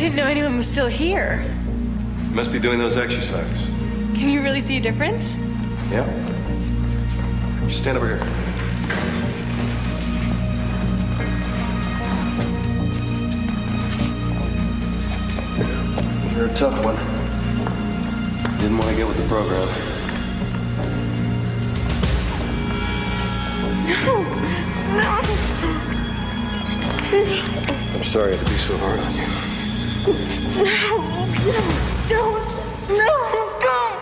didn't know anyone was still here. You must be doing those exercises. Can you really see a difference? Yeah. Just stand over here. You're a tough one. Didn't want to get with the program. No. I'm sorry to be so hard on you. No, don't. No, don't.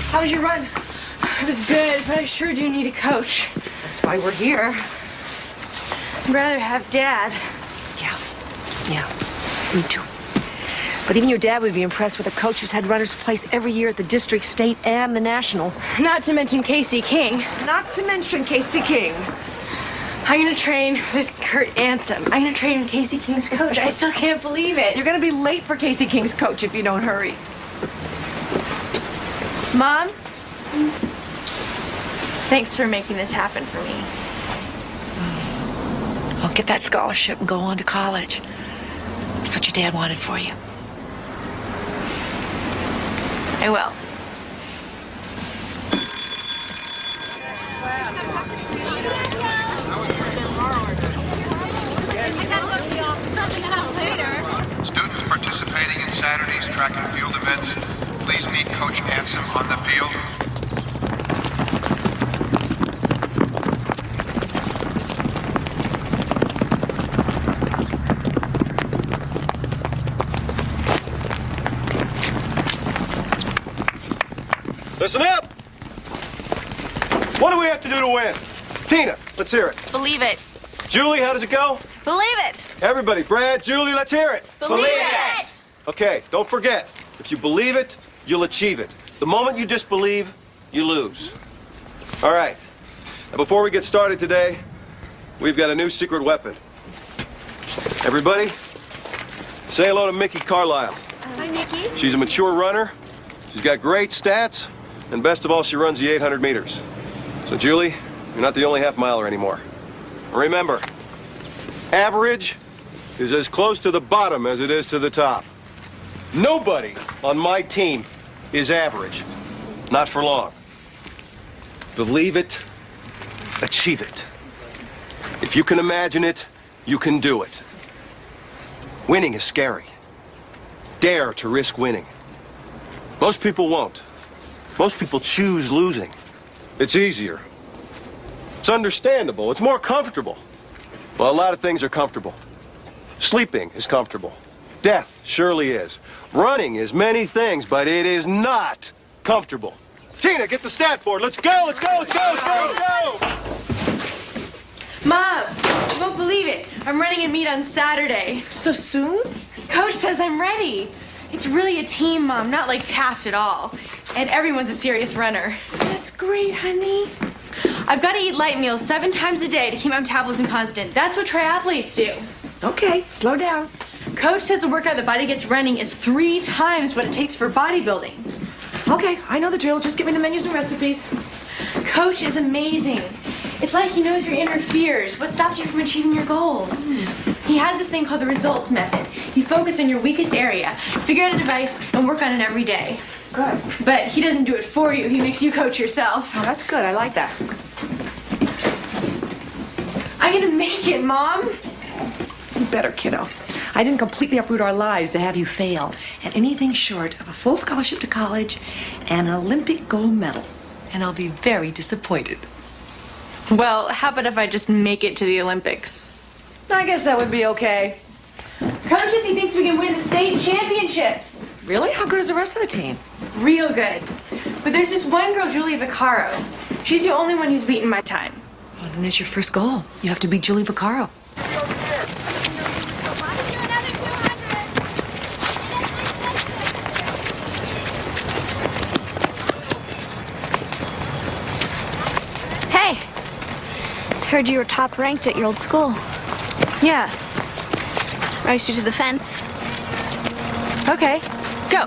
How was your run? It was good, but I sure do need a coach. That's why we're here. I'd rather have Dad. Yeah, me too. But even your dad would be impressed with a coach who's had runners place every year at the district, state, and the national. Not to mention Casey King. Not to mention Casey King. I'm gonna train with Kurt Ansem. I'm gonna train with Casey King's coach. I still can't believe it. You're gonna be late for Casey King's coach if you don't hurry. Mom? Thanks for making this happen for me. Well, get that scholarship and go on to college. That's what your dad wanted for you. I will. Students participating in Saturday's track and field events, please meet Coach Ansem on the field. Listen up! What do we have to do to win? Tina, let's hear it. Believe it. Julie, how does it go? Believe it. Everybody, Brad, Julie, let's hear it. Believe it. Okay, don't forget, if you believe it, you'll achieve it. The moment you disbelieve, you lose. All right. Now, before we get started today, we've got a new secret weapon. Everybody, say hello to Mickey Carlisle. Hi, Mickey. She's a mature runner. She's got great stats, and best of all, she runs the 800 meters. So, Julie, you're not the only half-miler anymore. Remember, average is as close to the bottom as it is to the top. Nobody on my team is average. Not for long. Believe it, achieve it. If you can imagine it, you can do it. Winning is scary. Dare to risk winning. Most people won't. Most people choose losing. It's easier. It's understandable. It's more comfortable. Well, a lot of things are comfortable. Sleeping is comfortable. Death surely is. Running is many things, but it is not comfortable. Tina, get the stat board. Let's go, let's go, let's go, let's go, let's go! Mom! I'm running a meet on Saturday. So soon? Coach says I'm ready. It's really a team, Mom, not like Taft at all. And everyone's a serious runner. That's great, honey. I've got to eat light meals 7 times a day to keep my metabolism constant. That's what triathletes do. Okay, slow down. Coach says the workout the body gets running is 3 times what it takes for bodybuilding. Okay, I know the drill. Just give me the menus and recipes. Coach is amazing. It's like he knows your inner fears, what stops you from achieving your goals. He has this thing called the results method. You focus on your weakest area, figure out a device, and work on it every day. Good. But he doesn't do it for you. He makes you coach yourself. Oh, that's good. I like that. I'm gonna make it, Mom. You better, kiddo. I didn't completely uproot our lives to have you fail at anything short of a full scholarship to college and an Olympic gold medal. And I'll be very disappointed. Well, how about if I just make it to the Olympics? I guess that would be okay. Coach says he thinks we can win the state championships. Really? How good is the rest of the team? Real good. But there's this one girl, Julia Vaccaro. She's the only one who's beaten my time. Well, then there's your first goal. You have to beat Julie Vaccaro. Hey, heard you were top ranked at your old school. Yeah. Race you to the fence. Okay. Go.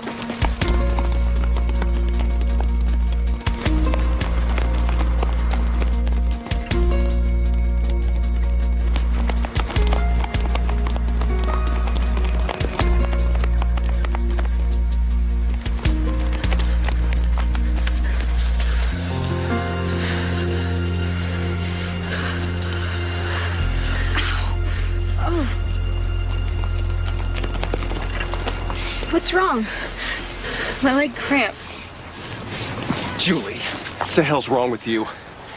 What's wrong? My leg cramp. Julie, what the hell's wrong with you?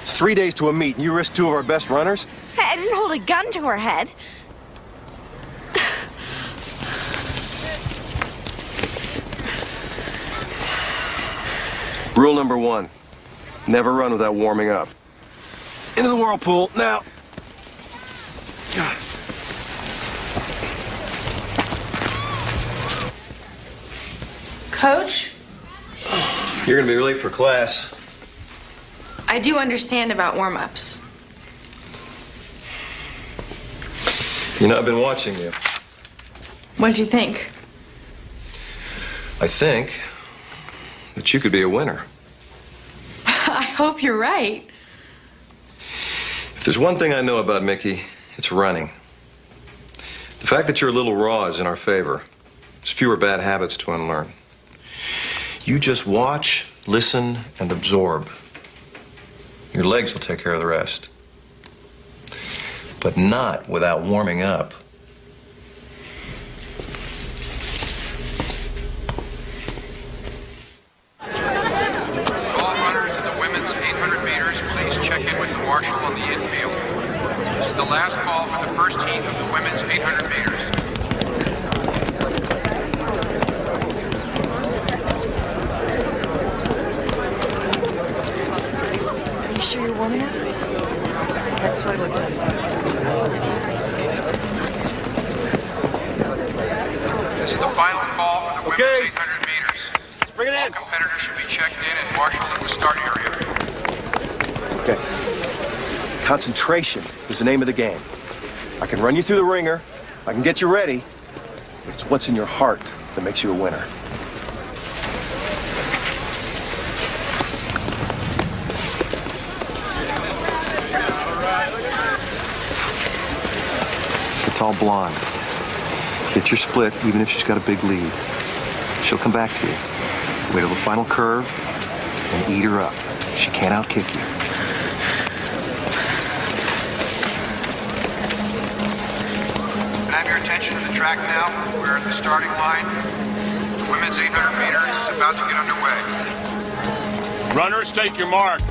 It's 3 days to a meet, and you risk 2 of our best runners? Hey, I didn't hold a gun to her head. Rule number 1, never run without warming up. Into the whirlpool, now. Coach, You're gonna be late for class. I do understand about warm-ups. You know, I've been watching you. What'd you think? I think that you could be a winner. I hope you're right. If there's one thing I know about Mickey, it's running. The fact that you're a little raw is in our favor. There's fewer bad habits to unlearn. You just watch, listen, and absorb. Your legs will take care of the rest. But not without warming up. All runners in the women's 800 meters, please check in with the marshal on the infield. This is the last call for the first heat of the women's 800 meters. Are you sure you're warming up? That's what it looks like. This is the final call for the Okay. women's 800 meters. Let's bring it All in. competitors should be checked in and marshaled at the start area. Okay. Concentration is the name of the game. I can run you through the ringer, I can get you ready, but it's what's in your heart that makes you a winner. The tall blonde. Get your split, even if she's got a big lead. She'll come back to you. Wait till the final curve and eat her up. She can't outkick you. Can I have your attention to the track now? We're at the starting line. The women's 800 meters is about to get underway. Runners, take your mark.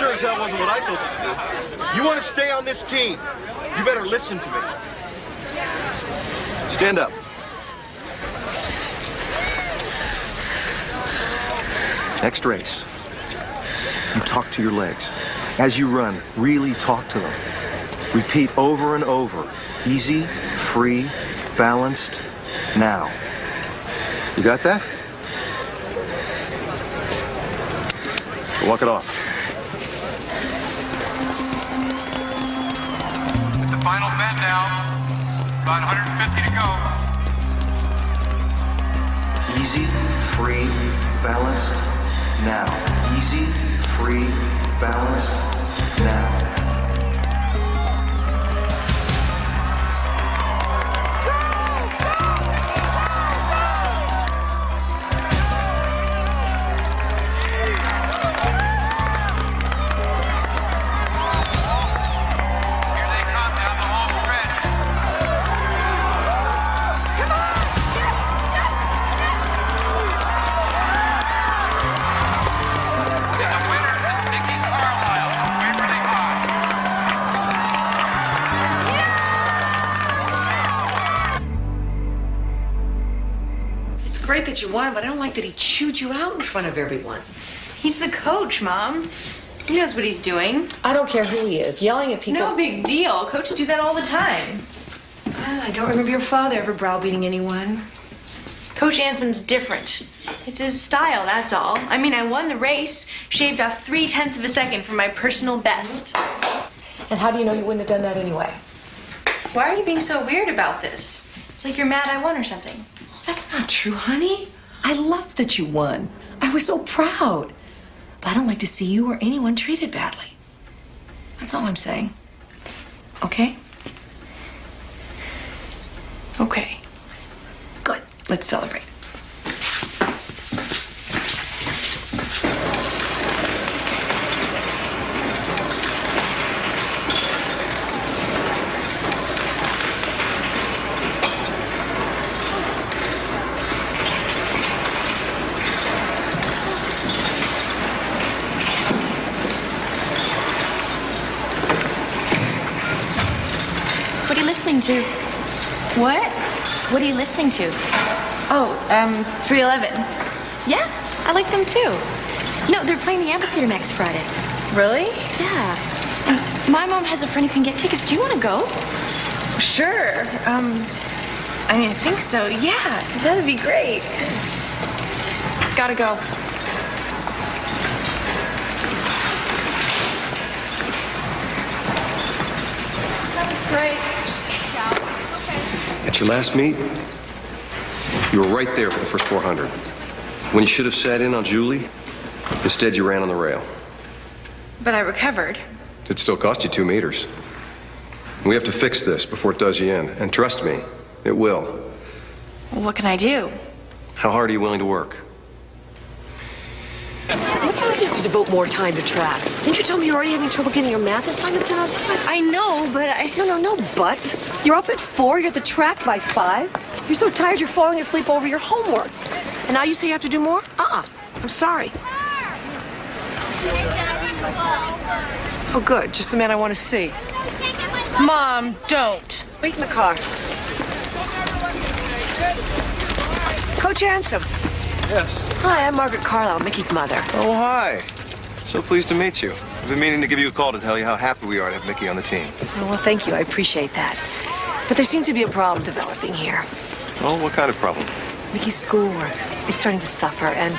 sure as hell wasn't what I told you to do. You want to stay on this team, you better listen to me. Stand up. Next race, you talk to your legs. As you run, really talk to them. Repeat over and over. Easy, free, balanced, now. You got that? Walk it off. At the final bend now, about 150 to go. Easy, free, balanced, now. Easy, free, balanced, now. Great that you won, but I don't like that he chewed you out in front of everyone. He's the coach, Mom. He knows what he's doing. I don't care who he is. Yelling at people... It's no big deal. Coaches do that all the time. I don't remember your father ever browbeating anyone. Coach Ansom's different. It's his style, that's all. I mean, I won the race, shaved off 0.3 of a second from my personal best. And how do you know you wouldn't have done that anyway? Why are you being so weird about this? It's like you're mad I won or something. That's not true, honey. I love that you won. I was so proud. But I don't like to see you or anyone treated badly. That's all I'm saying. Okay? Okay. Good. Let's celebrate. What are you listening to? What? What are you listening to? Oh, 311. Yeah, I like them too. You know, they're playing the amphitheater next Friday. Really? Yeah. And my mom has a friend who can get tickets. Do you want to go? Sure. I mean, I think so. Yeah, that'd be great. Gotta go. That was great. At your last meet, you were right there for the first 400. When you should have sat in on Julie, instead you ran on the rail. But I recovered. It still cost you 2 meters. We have to fix this before it does you in. And trust me, it will. Well, what can I do? How hard are you willing to work? You have to devote more time to track. Didn't you tell me you're already having trouble getting your math assignments in on time? I know, but No buts. You're up at 4, you're at the track by 5. You're so tired you're falling asleep over your homework. And now you say you have to do more? I'm sorry. Oh, good. Just the man I want to see. Mom, don't. Wait in the car. Coach Ansom. Yes. Hi, I'm Margaret Carlisle, Mickey's mother. Oh, hi. So pleased to meet you. I've been meaning to give you a call to tell you how happy we are to have Mickey on the team. Oh, well, thank you. I appreciate that. But there seems to be a problem developing here. Well, what kind of problem? Mickey's schoolwork. It's starting to suffer, and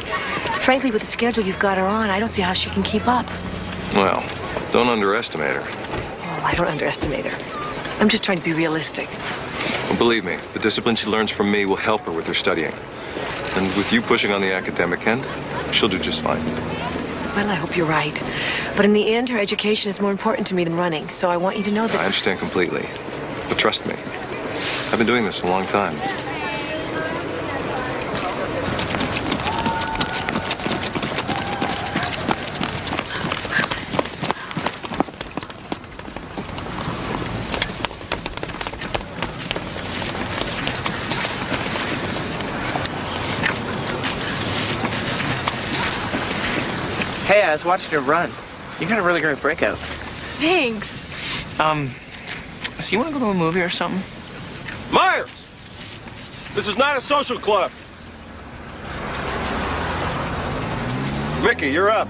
frankly, with the schedule you've got her on, I don't see how she can keep up. Well, don't underestimate her. Oh, I don't underestimate her. I'm just trying to be realistic. Well, believe me, the discipline she learns from me will help her with her studying. And with you pushing on the academic end, she'll do just fine. Well, I hope you're right. But in the end, her education is more important to me than running, so I want you to know that... I understand completely. But trust me, I've been doing this a long time. Hey, I was watching her run. You got a really great breakout. Thanks. So you want to go to a movie or something? Myers! This is not a social club. Mickey, you're up.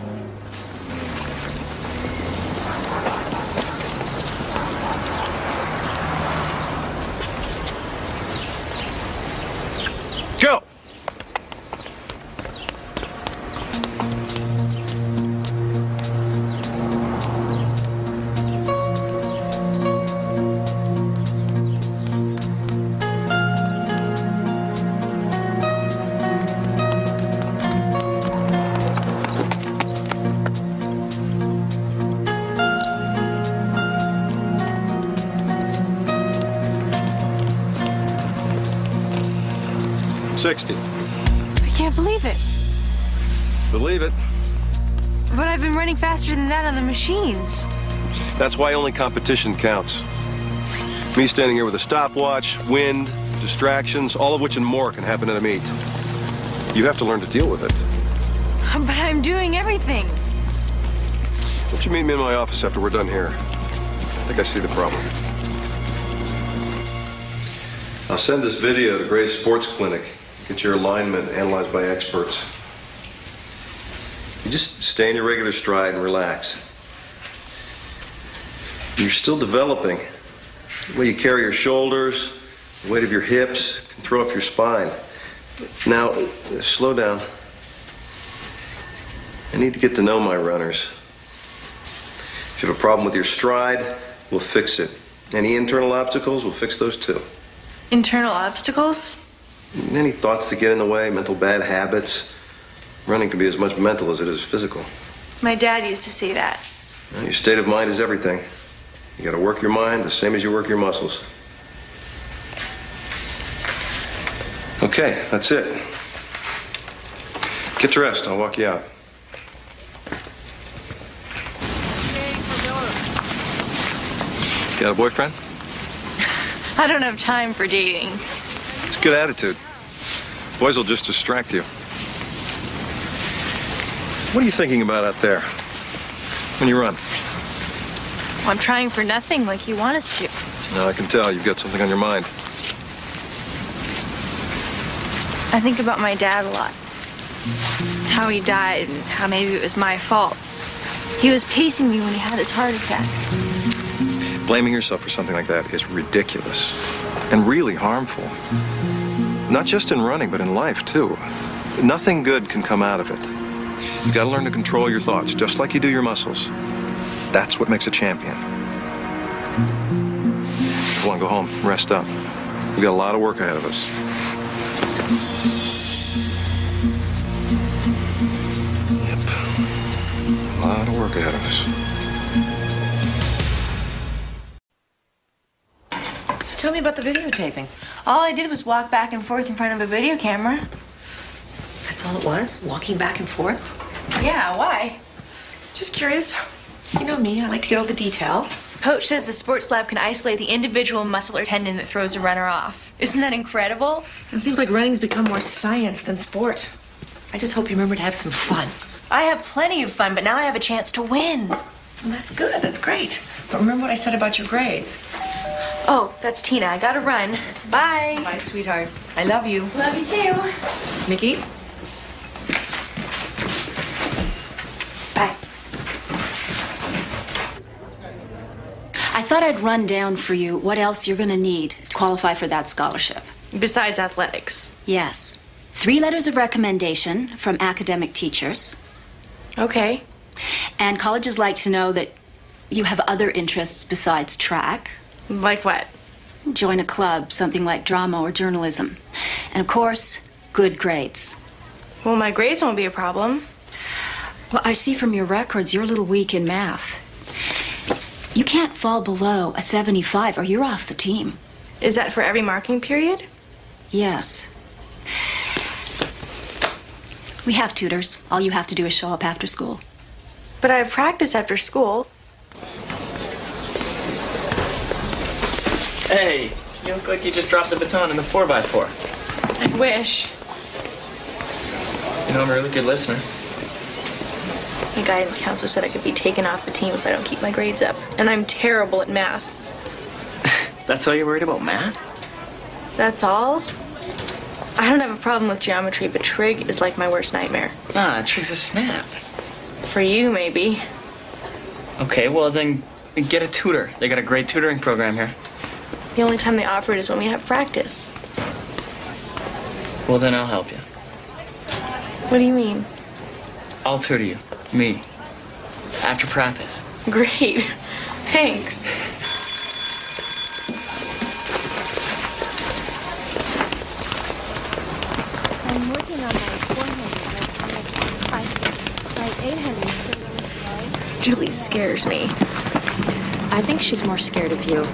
Go! I can't believe it. Believe it. But I've been running faster than that on the machines. That's why only competition counts. Me standing here with a stopwatch, wind, distractions, all of which and more can happen at a meet. You have to learn to deal with it. But I'm doing everything. Why don't you meet me in my office after we're done here? I think I see the problem. I'll send this video to Gray's Sports Clinic. Get your alignment analyzed by experts. You just stay in your regular stride and relax. You're still developing. The way you carry your shoulders, the weight of your hips can throw off your spine. Now, slow down. I need to get to know my runners. If you have a problem with your stride, we'll fix it. Any internal obstacles, we'll fix those too. Internal obstacles? Any thoughts that get in the way, mental bad habits. Running can be as much mental as it is physical. My dad used to say that. Well, your state of mind is everything. You gotta work your mind the same as you work your muscles. Okay, that's it. Get dressed, I'll walk you out. Got a boyfriend? I don't have time for dating. It's a good attitude. Boys will just distract you. What are you thinking about out there when you run? Well, I'm trying for nothing like you want us to. Now I can tell you've got something on your mind. I think about my dad a lot. How he died and how maybe it was my fault. He was pacing me when he had his heart attack. Blaming yourself for something like that is ridiculous and really harmful. Not just in running, but in life, too. Nothing good can come out of it. You've got to learn to control your thoughts, just like you do your muscles. That's what makes a champion. Come on, go home, rest up. We've got a lot of work ahead of us. Yep. A lot of work ahead of us. So tell me about the videotaping. All I did was walk back and forth in front of a video camera. That's all it was? Walking back and forth? Yeah, why? Just curious. You know me, I like to get all the details. Coach says the sports lab can isolate the individual muscle or tendon that throws a runner off. Isn't that incredible? It seems like running's become more science than sport. I just hope you remember to have some fun. I have plenty of fun, but now I have a chance to win. Well, that's good, that's great. But remember what I said about your grades. Oh, that's Tina. I gotta run. Bye. Bye, sweetheart. I love you. Love you too. Mickey? Bye. I thought I'd run down for you what else you're going to need to qualify for that scholarship. Besides athletics. Yes. 3 letters of recommendation from academic teachers. Okay. And colleges like to know that you have other interests besides track. Like what? Join a club, something like drama or journalism. And of course, good grades. Well, my grades won't be a problem. Well, I see from your records you're a little weak in math. You can't fall below a 75 or you're off the team. Is that for every marking period? Yes. We have tutors. All you have to do is show up after school. But I have practice after school. Hey, you look like you just dropped the baton in the 4x4. I wish. You know, I'm a really good listener. My guidance counselor said I could be taken off the team if I don't keep my grades up. And I'm terrible at math. That's all you're worried about, math? That's all? I don't have a problem with geometry, but trig is like my worst nightmare. Nah, trig's a snap. For you, maybe. Okay, well then get a tutor. They got a great tutoring program here. The only time they offer it is when we have practice. Well, then I'll help you. What do you mean? I'll tutor you. Me. After practice. Great. Thanks. I'm working on my 400. My 800 still really slow. Julie scares me. I think she's more scared of you.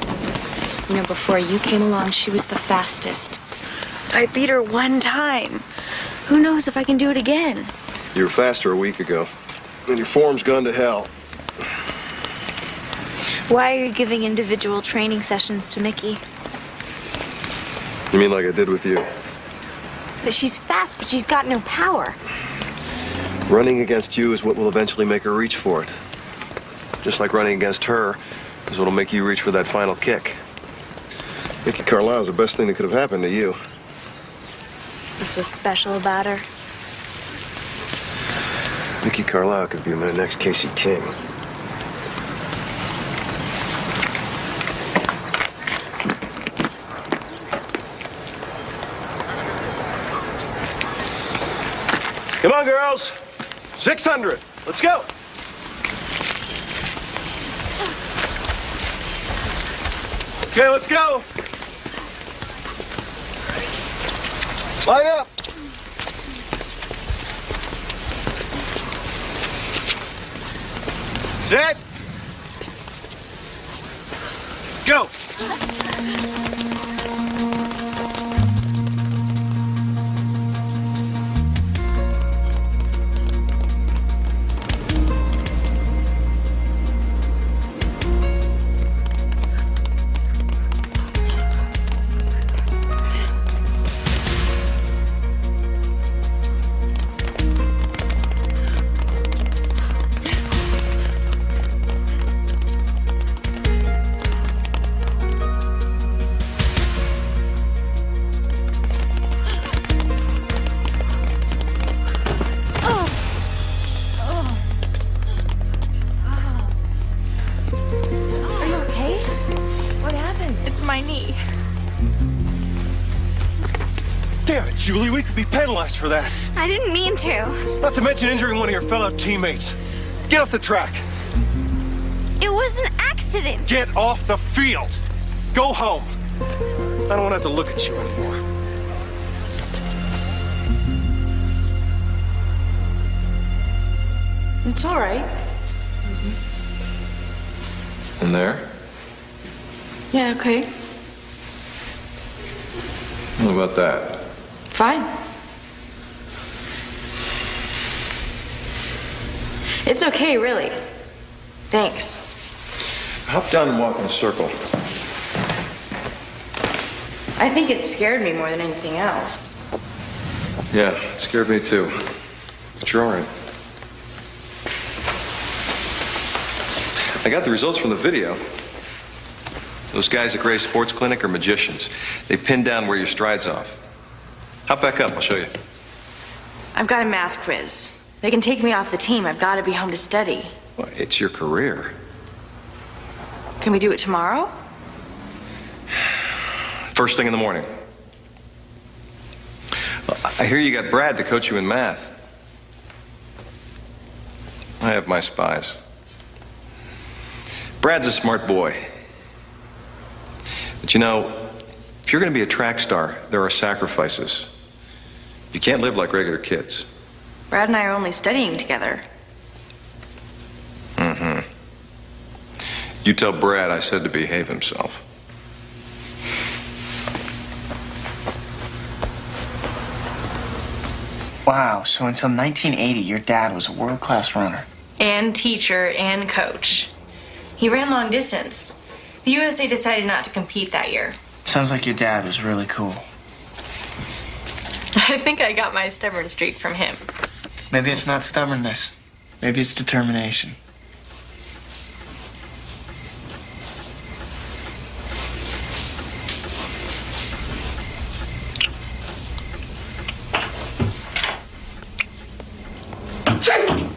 You know, before you came along, she was the fastest. I beat her one time. Who knows if I can do it again? You were faster a week ago. And your form's gone to hell. Why are you giving individual training sessions to Mickey? You mean like I did with you? That she's fast, but she's got no power. Running against you is what will eventually make her reach for it. Just like running against her is what'll make you reach for that final kick. Mickey Carlisle's the best thing that could have happened to you. What's so special about her? Mickey Carlisle could be my next Casey King. Come on, girls. 600. Let's go. Okay, let's go. Line up. Set. Go. Damn it, Julie, we could be penalized for that. I didn't mean to. Not to mention injuring one of your fellow teammates. Get off the track. It was an accident. Get off the field. Go home. I don't want to have to look at you anymore. It's all right. In there? Yeah, okay. What about that? Fine. It's okay, really. Thanks. Hop down and walk in a circle. I think it scared me more than anything else. Yeah, it scared me too. But you're all right. I got the results from the video. Those guys at Gray's Sports Clinic are magicians. They pin down where your stride's off. Hop back up, I'll show you. I've got a math quiz. They can take me off the team. I've got to be home to study. Well, it's your career. Can we do it tomorrow? First thing in the morning. Well, I hear you got Brad to coach you in math. I have my spies. Brad's a smart boy. But you know, if you're going to be a track star, there are sacrifices. You can't live like regular kids. Brad and I are only studying together. Mm-hmm. You tell Brad I said to behave himself. Wow, so until 1980, your dad was a world-class runner. And teacher and coach. He ran long distance. The USA decided not to compete that year. Sounds like your dad was really cool. I think I got my stubborn streak from him. Maybe it's not stubbornness. Maybe it's determination.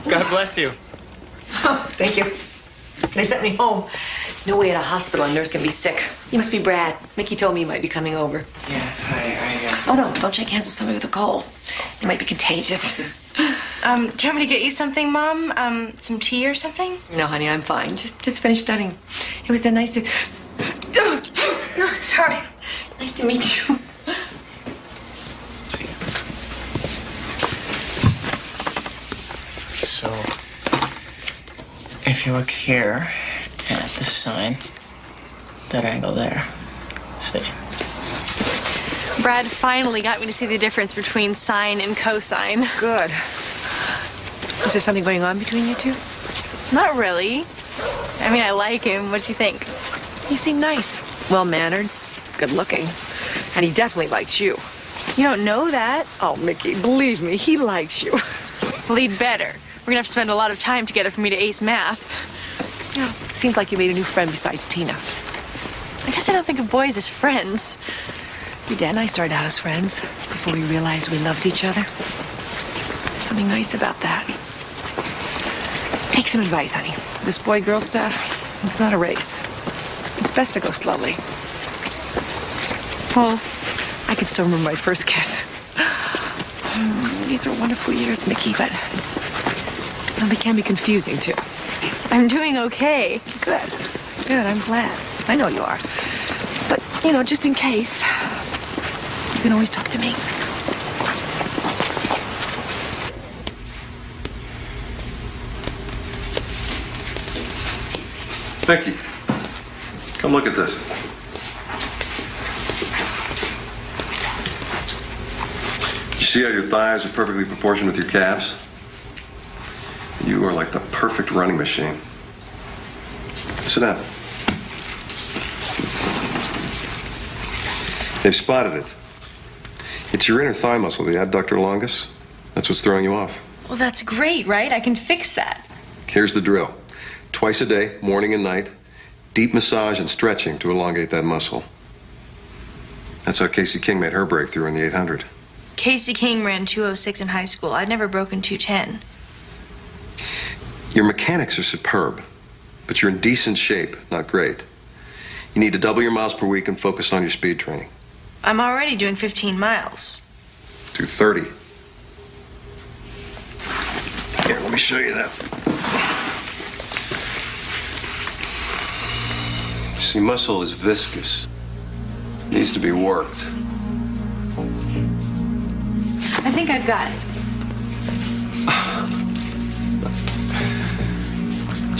God bless you. Oh, thank you. They sent me home. No way at a hospital a nurse can be sick. You must be Brad. Mickey told me you might be coming over. Yeah, Oh, no, don't shake hands with somebody with a cold. They might be contagious. Do you want me to get you something, Mom? Some tea or something? No, honey, I'm fine. Just finished studying. It was nice to... Oh, sorry. Nice to meet you. So, if you look here at the sign, that angle there, see? Brad finally got me to see the difference between sine and cosine. Good. Is there something going on between you two? Not really. I mean, I like him. What'd you think? You seem nice. Well-mannered. Good-looking. And he definitely likes you. You don't know that. Oh, Mickey, believe me, he likes you. Well, he'd better. We're gonna have to spend a lot of time together for me to ace math. Yeah, seems like you made a new friend besides Tina. I guess I don't think of boys as friends. Your dad and I started out as friends before we realized we loved each other. There's something nice about that. Take some advice, honey. This boy-girl stuff, it's not a race. It's best to go slowly. Well, I can still remember my first kiss. These are wonderful years, Mickey, but well, they can be confusing, too. I'm doing okay. Good. Good, I'm glad. I know you are. But, you know, just in case, you can always talk to me. Mickey, come look at this. You see how your thighs are perfectly proportioned with your calves? You are like the perfect running machine. Sit down. They've spotted it. It's your inner thigh muscle, the adductor longus. That's what's throwing you off. Well, that's great, right? I can fix that. Here's the drill. Twice a day, morning and night, deep massage and stretching to elongate that muscle. That's how Casey King made her breakthrough in the 800. Casey King ran 206 in high school. I'd never broken 210. Your mechanics are superb, but you're in decent shape, not great. You need to double your miles per week and focus on your speed training. I'm already doing 15 miles. Do 30. Here, let me show you that. See, muscle is viscous. Needs to be worked. I think I've got it.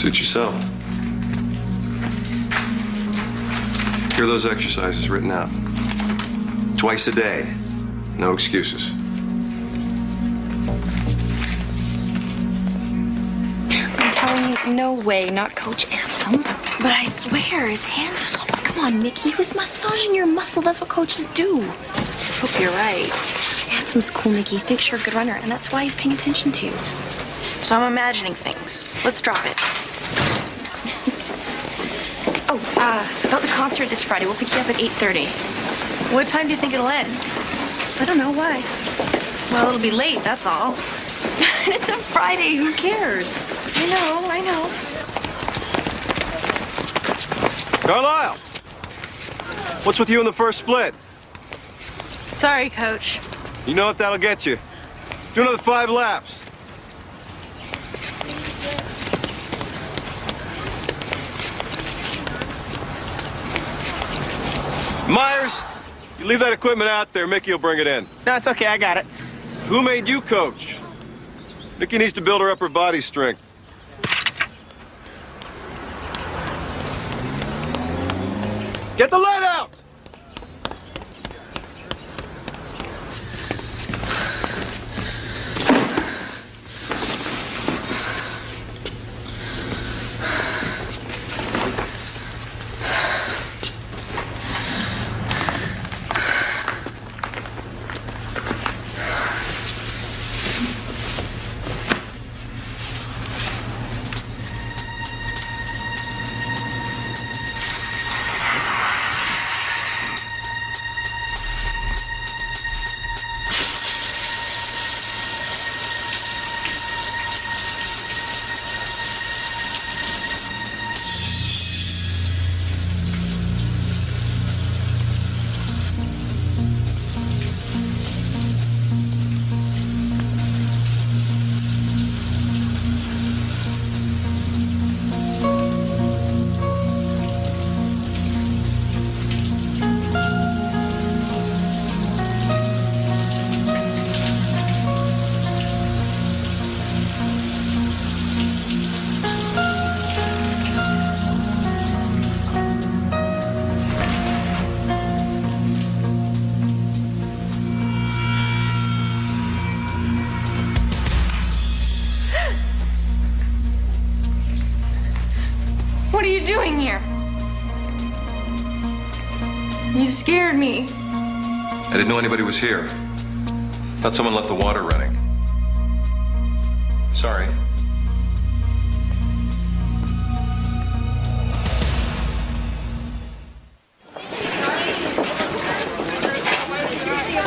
Suit yourself. Here are those exercises written out. Twice a day. No excuses. I'm telling you, no way, not Coach Ansem. But I swear, his hand was all... Come on, Mickey, he was massaging your muscle. That's what coaches do. Hope you're right. Ansom's cool, Mickey. He thinks you're a good runner, and that's why he's paying attention to you. So I'm imagining things. Let's drop it. About the concert this Friday. We'll pick you up at 8:30. What time do you think it'll end? I don't know why. Well, it'll be late, that's all. It's a Friday. Who cares? I know. Carlisle! What's with you in the first split? Sorry, Coach. You know what that'll get you. Do another 5 laps. Myers, you leave that equipment out there, Mickey will bring it in. No, it's okay, I got it. Who made you coach? Mickey needs to build her upper body strength. Get the lead out! are you doing here? You scared me. I didn't know anybody was here. Thought someone left the water running. Sorry.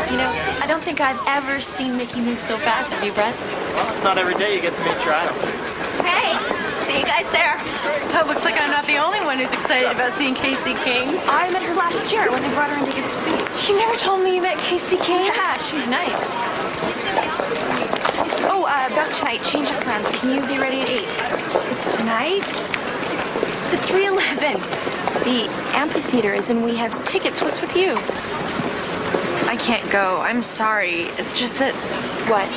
You know, I don't think I've ever seen Mickey move so fast. Have you, Brett? Well, it's not every day you get to meet Trial. Hey, see you guys there. Oh, looks like I'm not the only one who's excited about seeing Casey King. I met her last year when they brought her in to give a speech. You never told me you met Casey King? Yeah, she's nice. Oh, about tonight, change of plans. Can you be ready at 8? It's tonight? The 311. The amphitheater is in. We have tickets. What's with you? I can't go. I'm sorry. It's just that What?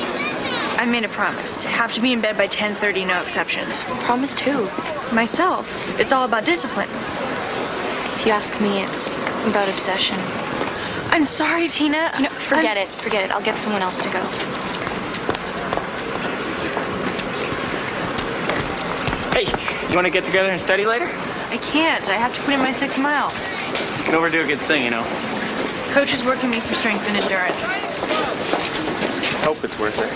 I made a promise. Have to be in bed by 10:30, no exceptions. Promised who? Myself. It's all about discipline. If you ask me, it's about obsession. I'm sorry, Tina. You know, forget it. Forget it. I'll get someone else to go. Hey, you want to get together and study later? I can't. I have to put in my 6 miles. You can overdo a good thing, you know. Coach is working me for strength and endurance. Hope it's worth it.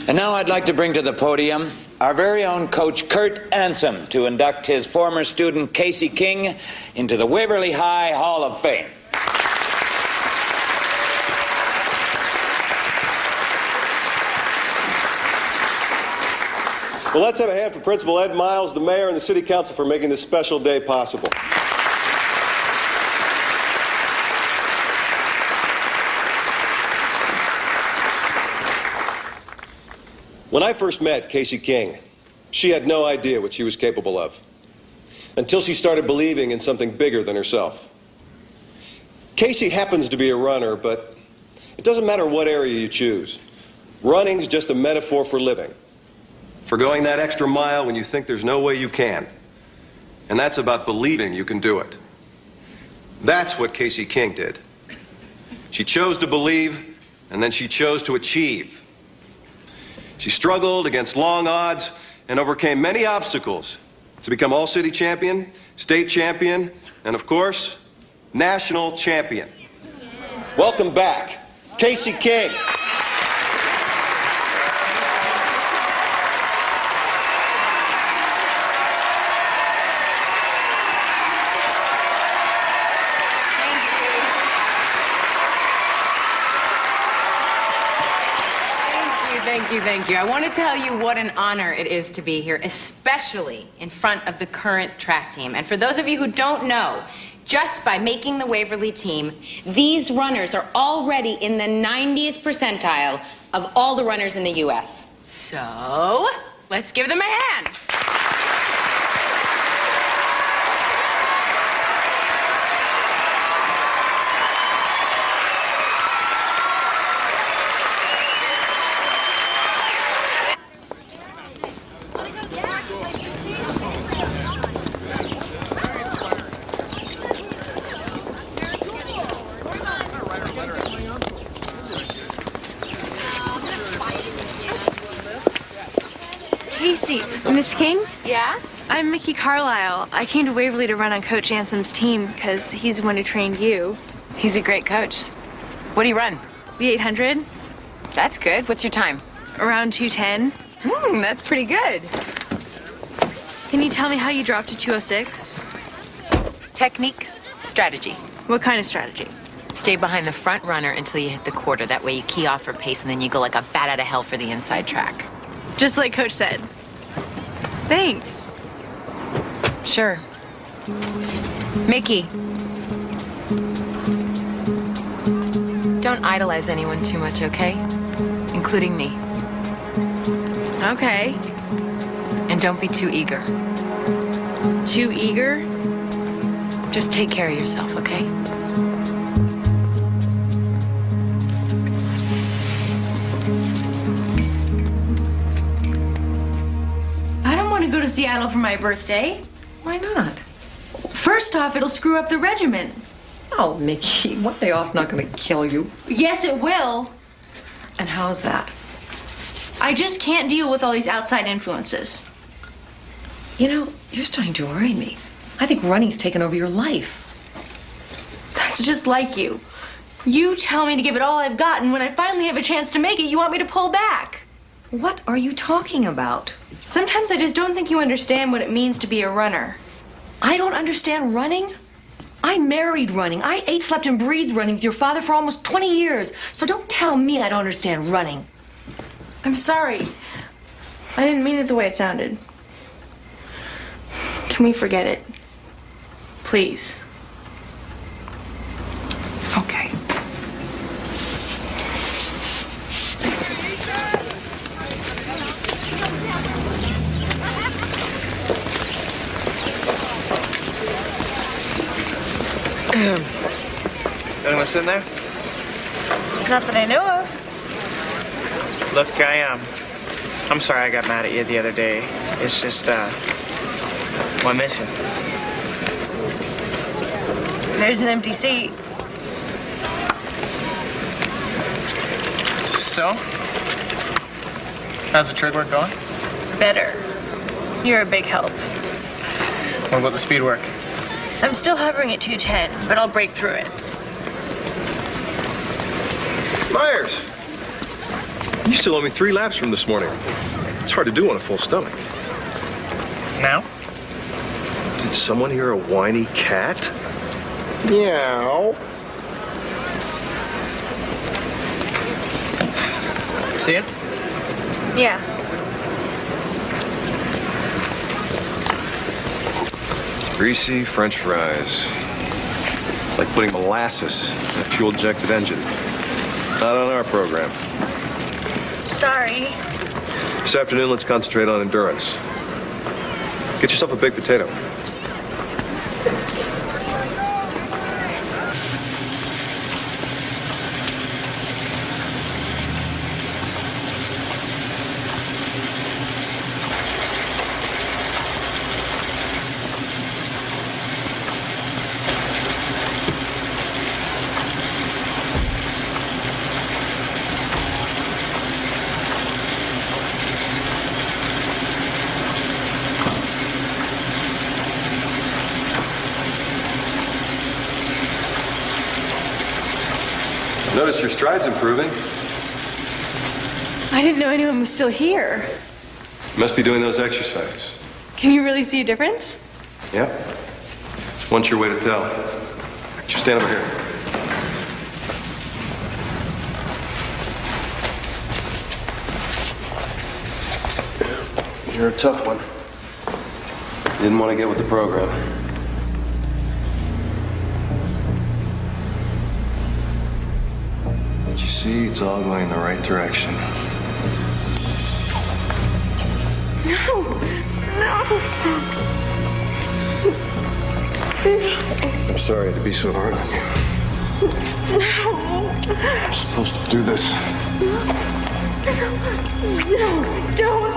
And now I'd like to bring to the podium our very own coach, Kurt Ansom, to induct his former student, Casey King, into the Waverly High Hall of Fame. Well, let's have a hand for Principal Ed Miles, the mayor, and the city council for making this special day possible. When I first met Casey King, she had no idea what she was capable of, until she started believing in something bigger than herself. Casey happens to be a runner, but it doesn't matter what area you choose. Running's just a metaphor for living, for going that extra mile when you think there's no way you can. And that's about believing you can do it. That's what Casey King did. She chose to believe, and then she chose to achieve. She struggled against long odds and overcame many obstacles to become all-city champion, state champion, and of course, national champion. Welcome back, Casey King. Thank you. I want to tell you what an honor it is to be here, especially in front of the current track team. And for those of you who don't know, just by making the Waverly team, these runners are already in the 90th percentile of all the runners in the U.S. So, let's give them a hand. Casey, Miss King? Yeah? I'm Mickey Carlisle. I came to Waverly to run on Coach Ansom's team because he's the one who trained you. He's a great coach. What do you run? The 800? That's good. What's your time? Around 2:10. That's pretty good. Can you tell me how you dropped to 2:06? Technique, strategy. What kind of strategy? Stay behind the front runner until you hit the quarter. That way you key off for pace and then you go like a bat out of hell for the inside track. Just like Coach said. Thanks. Sure. Mickey. Don't idolize anyone too much, okay? Including me. Okay. And don't be too eager. Too eager? Just take care of yourself, okay? I don't want to go to Seattle for my birthday. Why not? First off, it'll screw up the regiment. Oh, Mickey, one day off's not going to kill you. Yes, it will. And how's that? I just can't deal with all these outside influences. You know, you're starting to worry me. I think running's taken over your life. That's just like you. You tell me to give it all I've got, and when I finally have a chance to make it, you want me to pull back. What are you talking about? Sometimes I just don't think you understand what it means to be a runner. I don't understand running? I married running. I ate, slept, and breathed running with your father for almost 20 years. So don't tell me I don't understand running. I'm sorry. I didn't mean it the way it sounded. Can we forget it? Please. Okay. Anyone sitting there? Not that I know of. Look, I'm sorry I got mad at you the other day. It's just, well, I miss you. There's an empty seat. So? How's the trig work going? Better. You're a big help. What about the speed work? I'm still hovering at 210, but I'll break through it. Myers! You still owe me 3 laps from this morning. It's hard to do on a full stomach. Now? Did someone hear a whiny cat? Meow. See it? Yeah. Greasy French fries. Like putting molasses in a fuel-injected engine. Not on our program. Sorry. This afternoon, let's concentrate on endurance. Get yourself a baked potato. Notice your stride's improving. I didn't know anyone was still here. You must be doing those exercises. Can you really see a difference? Yep. One sure way to tell. You stand over here. You're a tough one. You didn't want to get with the program. But you see, it's all going in the right direction. No! I'm sorry to be so hard on you. No! I'm supposed to do this. No, don't!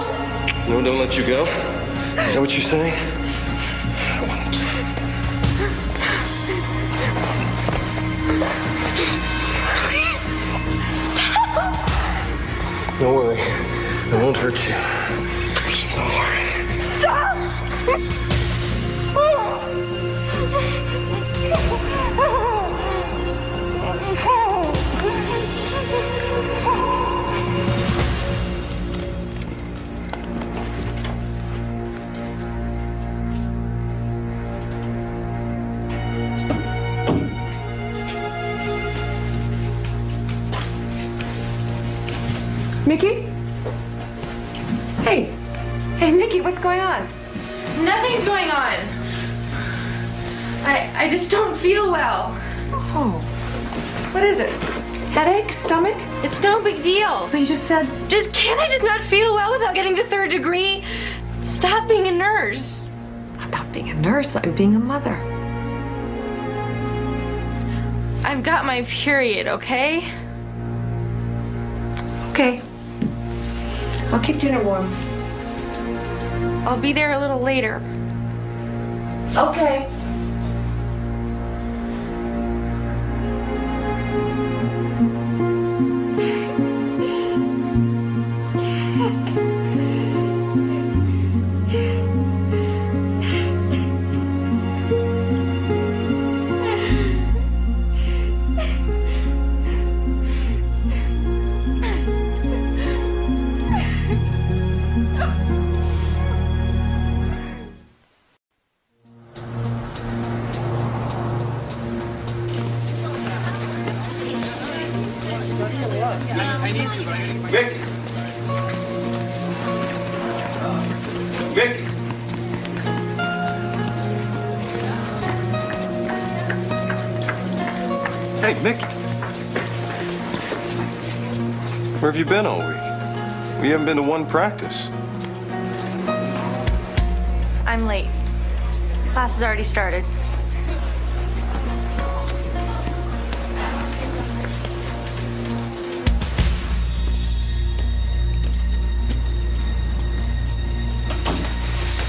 No, don't let you go? Is that what you're saying? I won't. Please! Stop! Don't worry. I won't hurt you. Please. Don't worry. Stop! Mickey? Hey. Hey, Mickey, what's going on? Nothing's going on. I just don't feel well. Oh. What is it? Headache? Stomach? It's no big deal. But you just said... Can't I just not feel well without getting the 3rd degree? Stop being a nurse. I'm not being a nurse, I'm being a mother. I've got my period, okay? Okay. I'll keep dinner warm. I'll be there a little later. Okay. Mickey! Hey, Mickey. Where have you been all week? We haven't been to one practice. I'm late. Class has already started.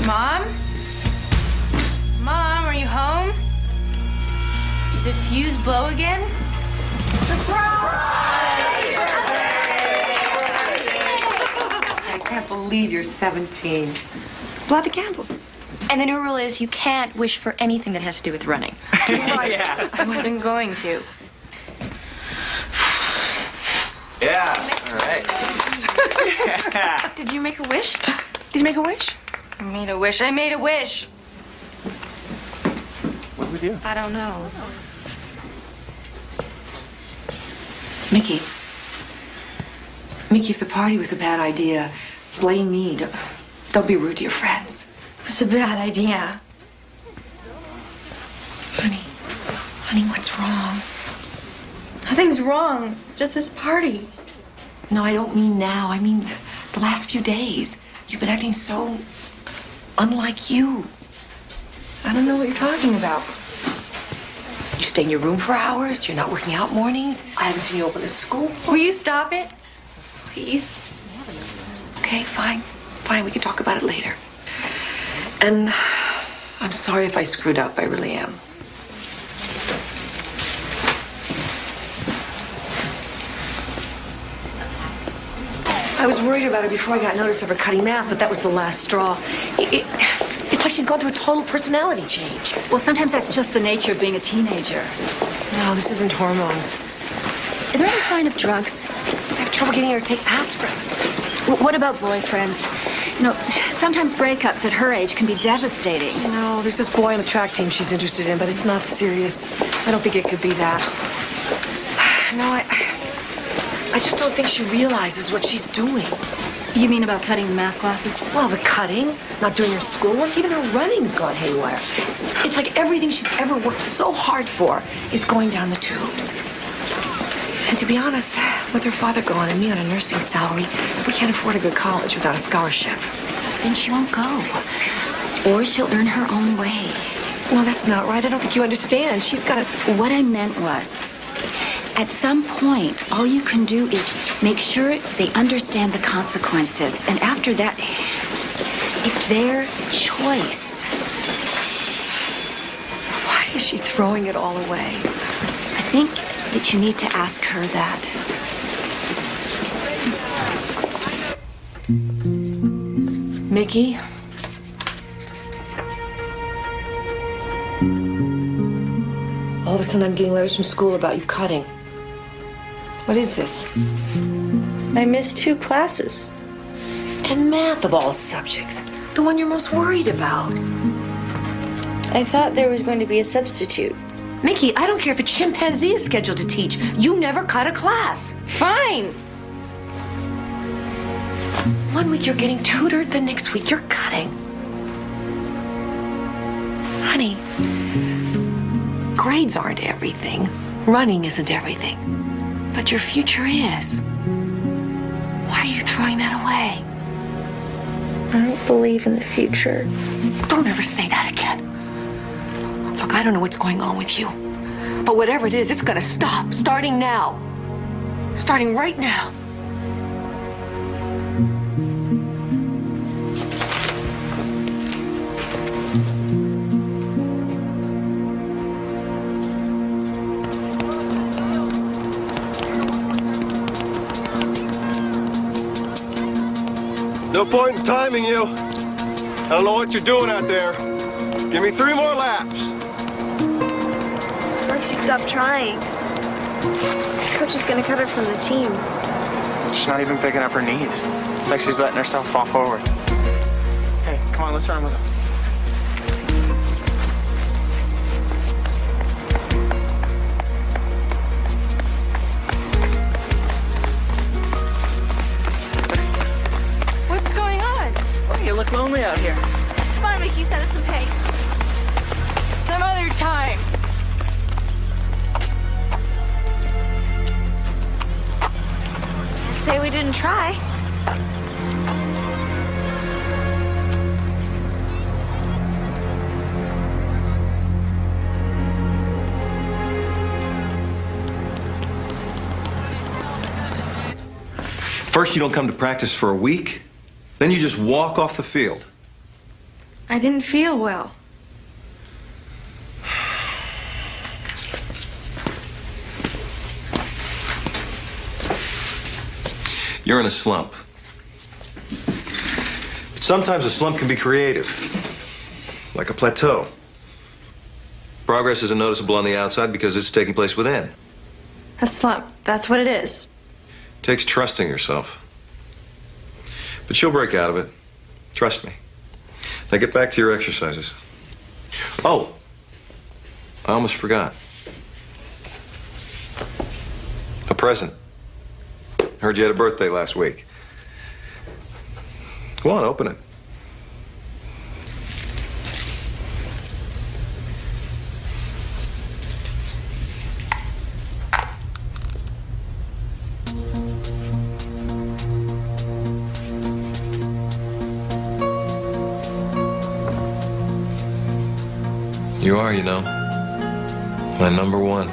Mom? Mom, are you home? Did the fuse blow again? I can't believe you're 17. Blow out the candles. And the new rule is you can't wish for anything that has to do with running. Yeah. I wasn't going to. Yeah. All right. Yeah. Did you make a wish? Did you make a wish? I made a wish. I made a wish. What do we do? I don't know. Mickey. Mickey, if the party was a bad idea, blame me. Don't be rude to your friends. It's a bad idea. Honey, what's wrong? Nothing's wrong. It's just this party. No, I don't mean now. I mean the last few days. You've been acting so unlike you. I don't know what you're talking about. You stay in your room for hours. You're not working out mornings. I haven't seen you open a school. Will you stop it? Please? Okay, fine. Fine, we can talk about it later. And I'm sorry if I screwed up. I really am. I was worried about her before I got notice of her cutting math, but that was the last straw. It's like she's gone through a total personality change. Well, sometimes that's just the nature of being a teenager. No, this isn't hormones. Is there any sign of drugs? I have trouble getting her to take aspirin. What about boyfriends? You know, sometimes breakups at her age can be devastating. No, there's this boy on the track team she's interested in, but it's not serious. I don't think it could be that. No, I just don't think she realizes what she's doing. You mean about cutting the math classes? Well, the cutting, not doing her schoolwork, even her running's gone haywire. It's like everything she's ever worked so hard for is going down the tubes. And to be honest, with her father gone and me on a nursing salary, we can't afford a good college without a scholarship. Then she won't go. Or she'll earn her own way. Well, that's not right. I don't think you understand. She's got to... What I meant was, at some point, all you can do is make sure they understand the consequences. And after that, it's their choice. Why is she throwing it all away? I think that you need to ask her that. Mickey? All of a sudden, I'm getting letters from school about you cutting. What is this? I missed 2 classes. And math of all subjects. The one you're most worried about. I thought there was going to be a substitute. Mickey, I don't care if a chimpanzee is scheduled to teach. You never cut a class. Fine. One week you're getting tutored, the next week you're cutting. Honey, grades aren't everything. Running isn't everything. But your future is. Why are you throwing that away? I don't believe in the future. Don't ever say that again. Look, I don't know what's going on with you. But whatever it is, it's gonna stop. Starting now. Starting right now. No point in timing you. I don't know what you're doing out there. Give me 3 more laps. Why don't you stop trying? Coach is gonna cut her from the team. She's not even picking up her knees. It's like she's letting herself fall forward. Hey, come on, let's run with him. Lonely out here. Come on, Mickey, set us some pace. Some other time. Can't say we didn't try. First, you don't come to practice for a week, then you just walk off the field. I didn't feel well. You're in a slump. But sometimes a slump can be creative, like a plateau. Progress isn't noticeable on the outside because it's taking place within. A slump, that's what it is. It takes trusting yourself. But you'll break out of it. Trust me. Now get back to your exercises. Oh, I almost forgot. A present. Heard you had a birthday last week. Go on, open it. You are, you know, my number one.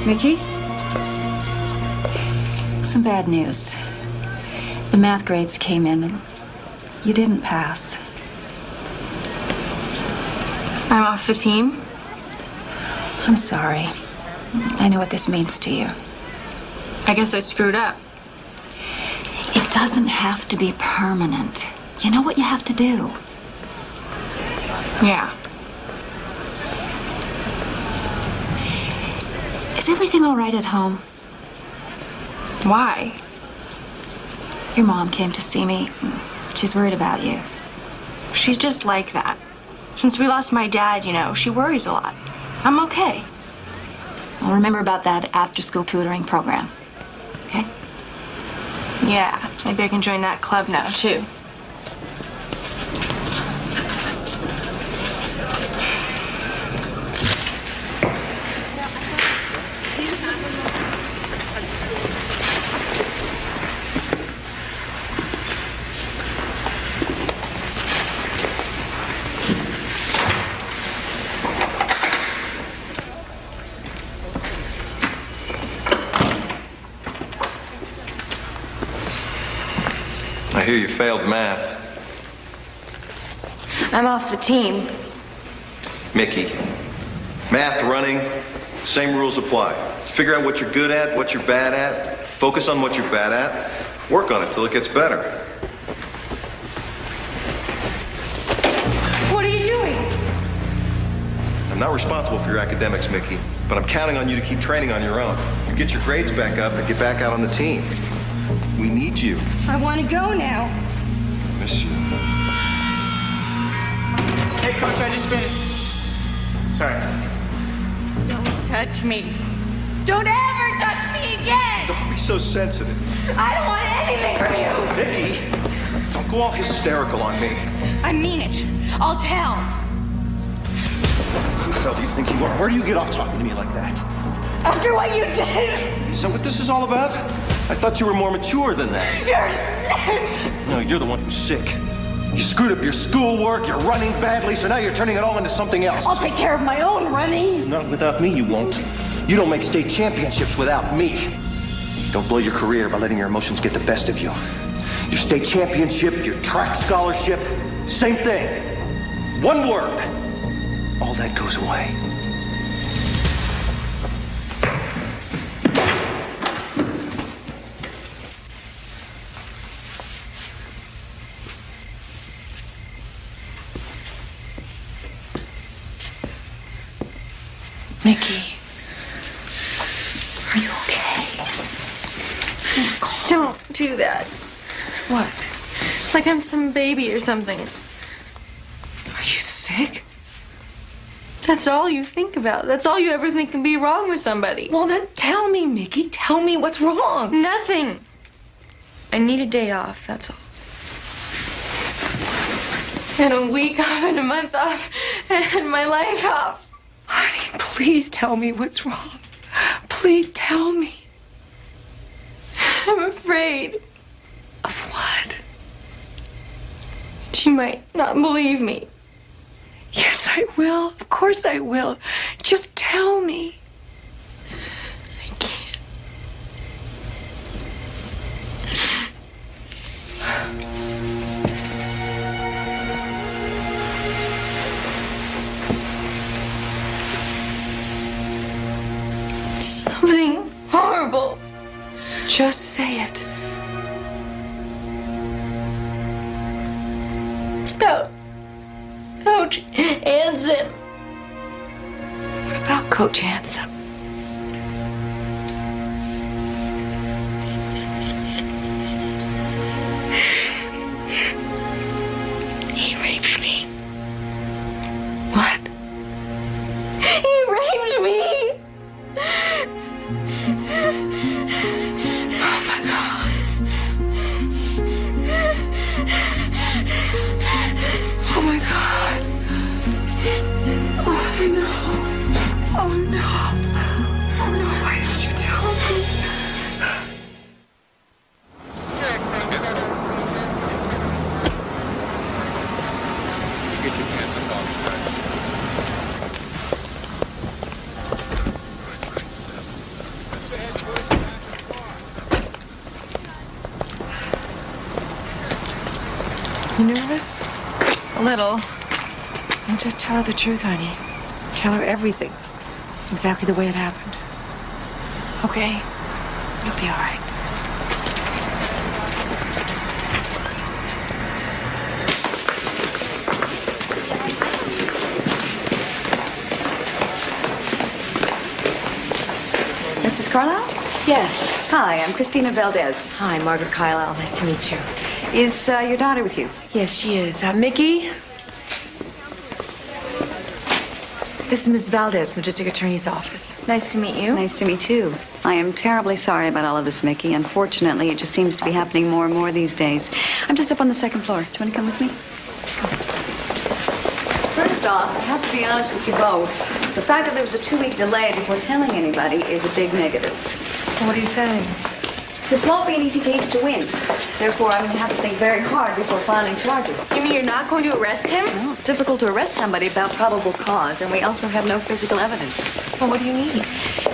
Mickey? Some bad news. The math grades came in and you didn't pass. I'm off the team? I'm sorry. I know what this means to you. I guess I screwed up. It doesn't have to be permanent. You know what you have to do. Yeah. Is everything all right at home? Why? Your mom came to see me. She's worried about you. She's just like that. Since we lost my dad, you know, she worries a lot. I'm okay. Well, remember about that after-school tutoring program, okay? Yeah, maybe I can join that club now, too. I hear you failed math. I'm off the team. Mickey, math, running, same rules apply. Figure out what you're good at, what you're bad at. Focus on what you're bad at. Work on it till it gets better. What are you doing? I'm not responsible for your academics, Mickey, but I'm counting on you to keep training on your own. You get your grades back up and get back out on the team. We need you. I want to go now. Miss you. Hey, Coach, I just finished. Sorry. Don't touch me. Don't ever touch me again! Don't be so sensitive. I don't want anything from you! Mickey, don't go all hysterical on me. I mean it. I'll tell. Who the hell do you think you are? Where do you get off talking to me like that? After what you did! Is that what this is all about? I thought you were more mature than that. You're sick! No, you're the one who's sick. You screwed up your schoolwork, you're running badly, so now you're turning it all into something else. I'll take care of my own running. Not without me, you won't. You don't make state championships without me. Don't blow your career by letting your emotions get the best of you. Your state championship, your track scholarship, same thing. One word. All that goes away. Mickey, are you okay? Don't do that. What? Like I'm some baby or something. Are you sick? That's all you think about. That's all you ever think can be wrong with somebody. Well, then tell me, Mickey. Tell me what's wrong. Nothing. I need a day off, that's all. And a week off and a month off and my life off. Honey, please tell me what's wrong. Please tell me. I'm afraid. Of what? She might not believe me. Yes, I will. Of course I will. Just tell me. I can't. Something horrible. Just say it. It's about Coach Anson. What about Coach Anson? He raped me. What? He raped me. Oh my God. Oh my God. Oh no. Oh no. Oh no. Why didn't you tell me? Get your pants up on me. You nervous? A little. Well, just tell her the truth, honey. Tell her everything. Exactly the way it happened. Okay. You'll be all right. Mrs. Carlisle? Yes. Hi, I'm Christina Valdez. Hi, Margaret Carlisle. Nice to meet you. Is your daughter with you? Yes, she is. Mickey? This is Miss Valdez from the District Attorney's Office. Nice to meet you. Nice to meet you. I am terribly sorry about all of this, Mickey. Unfortunately, it just seems to be happening more and more these days. I'm just up on the second floor. Do you want to come with me? First off, I have to be honest with you both. The fact that there was a 2-week delay before telling anybody is a big negative. What are you saying? This won't be an easy case to win. Therefore, I'm going to have to think very hard before filing charges. You mean you're not going to arrest him? Well, it's difficult to arrest somebody without probable cause, and we also have no physical evidence. Well, what do you need?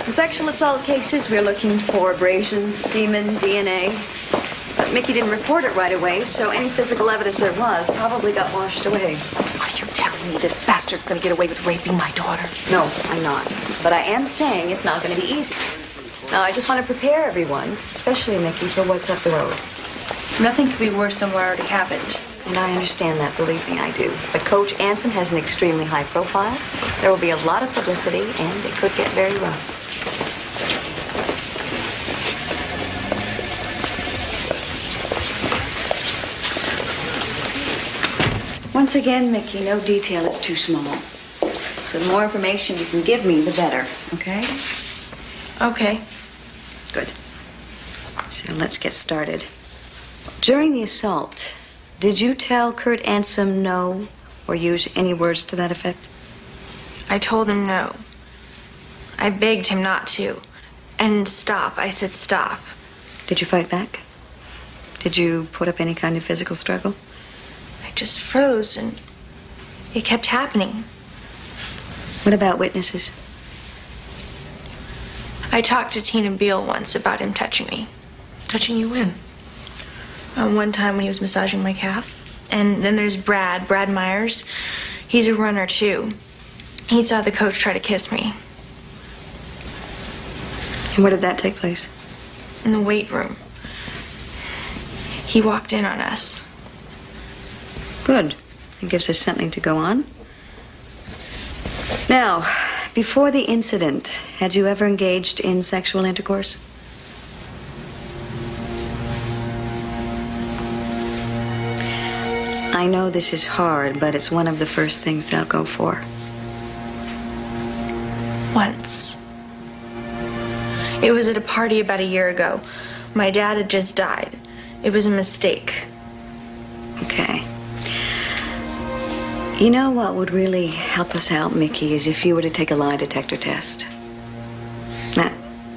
In sexual assault cases, we're looking for abrasions, semen, DNA. But Mickey didn't report it right away, so any physical evidence there was probably got washed away. Are you telling me this bastard's gonna get away with raping my daughter? No, I'm not. But I am saying it's not going to be easy. Now, I just want to prepare everyone, especially Mickey, for what's up the road. Nothing could be worse than what already happened. And I understand that, believe me, I do. But Coach Anson has an extremely high profile. There will be a lot of publicity, and it could get very rough. Once again, Mickey, no detail is too small. So the more information you can give me, the better, okay? Okay. Good. So let's get started. During the assault, did you tell Kurt Anson no or use any words to that effect? I told him no. I begged him not to. And stop. I said stop. Did you fight back? Did you put up any kind of physical struggle? I just froze and it kept happening. What about witnesses? I talked to Tina Beale once about him touching me. Touching you when? One time when he was massaging my calf. And then there's Brad Myers. He's a runner too. He saw the coach try to kiss me. And where did that take place? In the weight room. He walked in on us. Good. It gives us something to go on. Now, Before the incident, had you ever engaged in sexual intercourse? I know this is hard, but it's one of the first things they'll go for. Once. It was at a party about a year ago. My dad had just died. It was a mistake. Okay. You know what would really help us out, Mickey, is if you were to take a lie detector test. Now,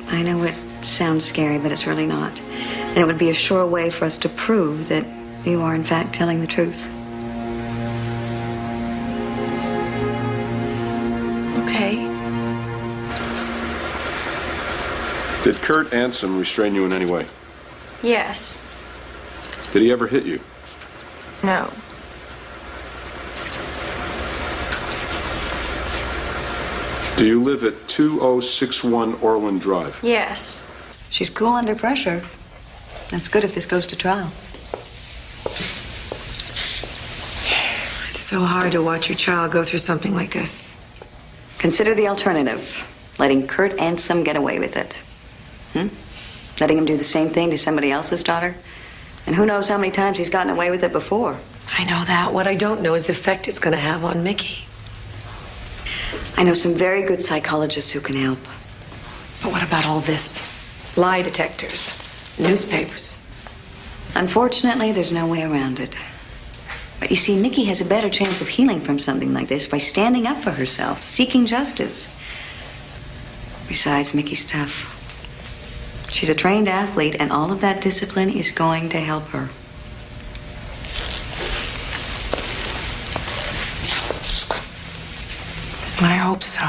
I know it sounds scary, but it's really not. And it would be a sure way for us to prove that you are, in fact, telling the truth. Okay. Did Kurt Ansom restrain you in any way? Yes. Did he ever hit you? No. Do you live at 2061 Orland Drive? Yes. She's cool under pressure. That's good if this goes to trial. It's so hard to watch your child go through something like this. Consider the alternative. Letting Kurt Ansom get away with it. Letting him do the same thing to somebody else's daughter? And who knows how many times he's gotten away with it before. I know that. What I don't know is the effect it's going to have on Mickey. I know some very good psychologists who can help. But what about all this? Lie detectors, newspapers. Unfortunately, there's no way around it. But you see, Mickey has a better chance of healing from something like this by standing up for herself, seeking justice. Besides, Mickey's tough. She's a trained athlete, and all of that discipline is going to help her. I hope so.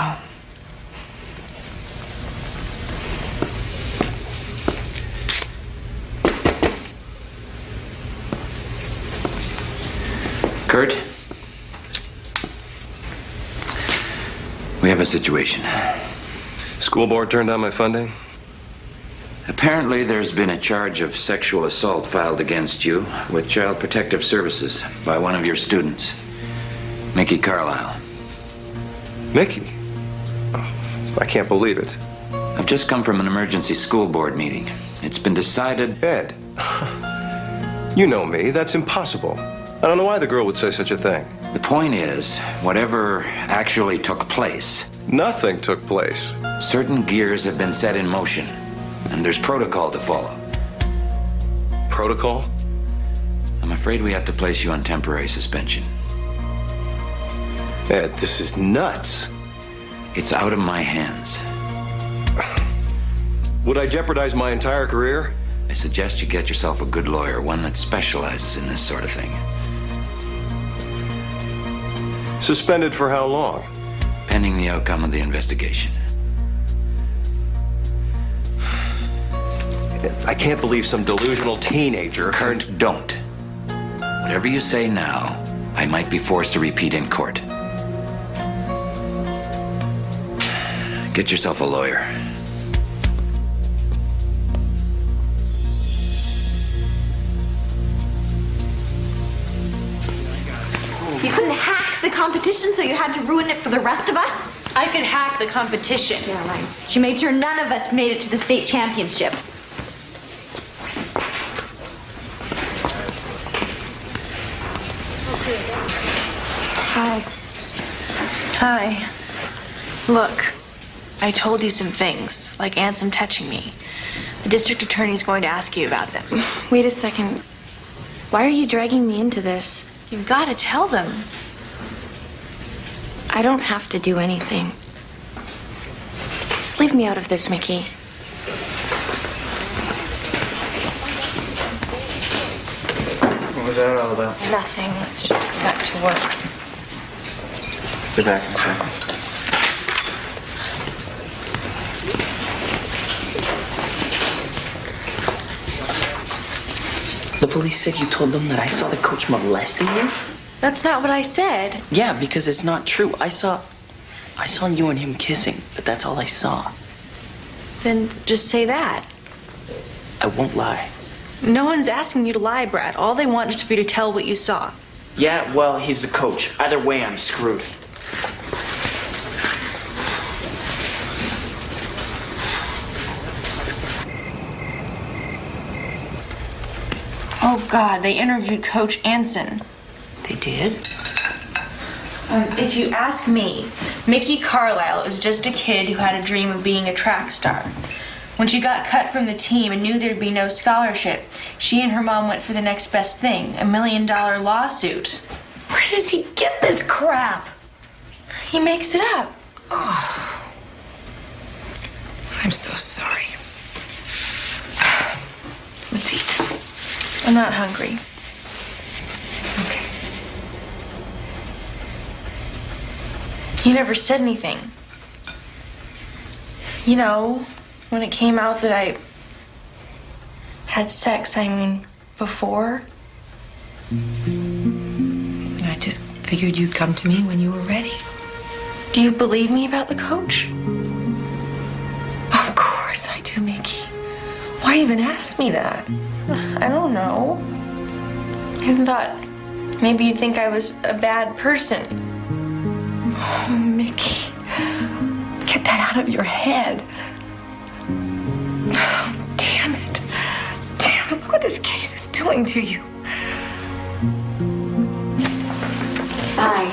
Kurt? We have a situation. School board turned down my funding? Apparently, there's been a charge of sexual assault filed against you with Child Protective Services by one of your students, Mickey Carlisle. Mickey? Oh, I can't believe it. I've just come from an emergency school board meeting. It's been decided... Ed, you know me. That's impossible. I don't know why the girl would say such a thing. The point is, whatever actually took place... Nothing took place. Certain gears have been set in motion, and there's protocol to follow. Protocol? I'm afraid we have to place you on temporary suspension. Ed, this is nuts. It's out of my hands. Would I jeopardize my entire career? I suggest you get yourself a good lawyer, one that specializes in this sort of thing. Suspended for how long? Pending the outcome of the investigation. I can't believe some delusional teenager... Kurt, don't. Whatever you say now, I might be forced to repeat in court. Get yourself a lawyer. You couldn't hack the competition, so you had to ruin it for the rest of us? I could hack the competition. Yeah, right. She made sure none of us made it to the state championship. Hi. Hi. Look, I told you some things, like Ansom touching me. The district attorney's going to ask you about them. Wait a second. Why are you dragging me into this? You've got to tell them. I don't have to do anything. Just leave me out of this, Mickey. What was that all about? Nothing. Let's just go back to work. Be back in a second. The police said you told them that I saw the coach molesting you? That's not what I said. Yeah, because it's not true. I saw you and him kissing, but that's all I saw. Then just say that. I won't lie. No one's asking you to lie, Brad. All they want is for you to tell what you saw. Yeah, well, he's the coach. Either way, I'm screwed. Oh, God, they interviewed Coach Anson. They did? If you ask me, Mickey Carlisle is just a kid who had a dream of being a track star. When she got cut from the team and knew there'd be no scholarship, she and her mom went for the next best thing, $1 million lawsuit. Where does he get this crap? He makes it up. Oh. I'm so sorry. Let's eat. I'm not hungry. Okay. You never said anything. You know, when it came out that I had sex, I mean, before. I just figured you'd come to me when you were ready. Do you believe me about the coach? Of course I do, Mickey. Why even ask me that? I don't know. I thought maybe you'd think I was a bad person. Oh, Mickey. Get that out of your head. Oh, damn it. Damn it. Look what this case is doing to you. Hi.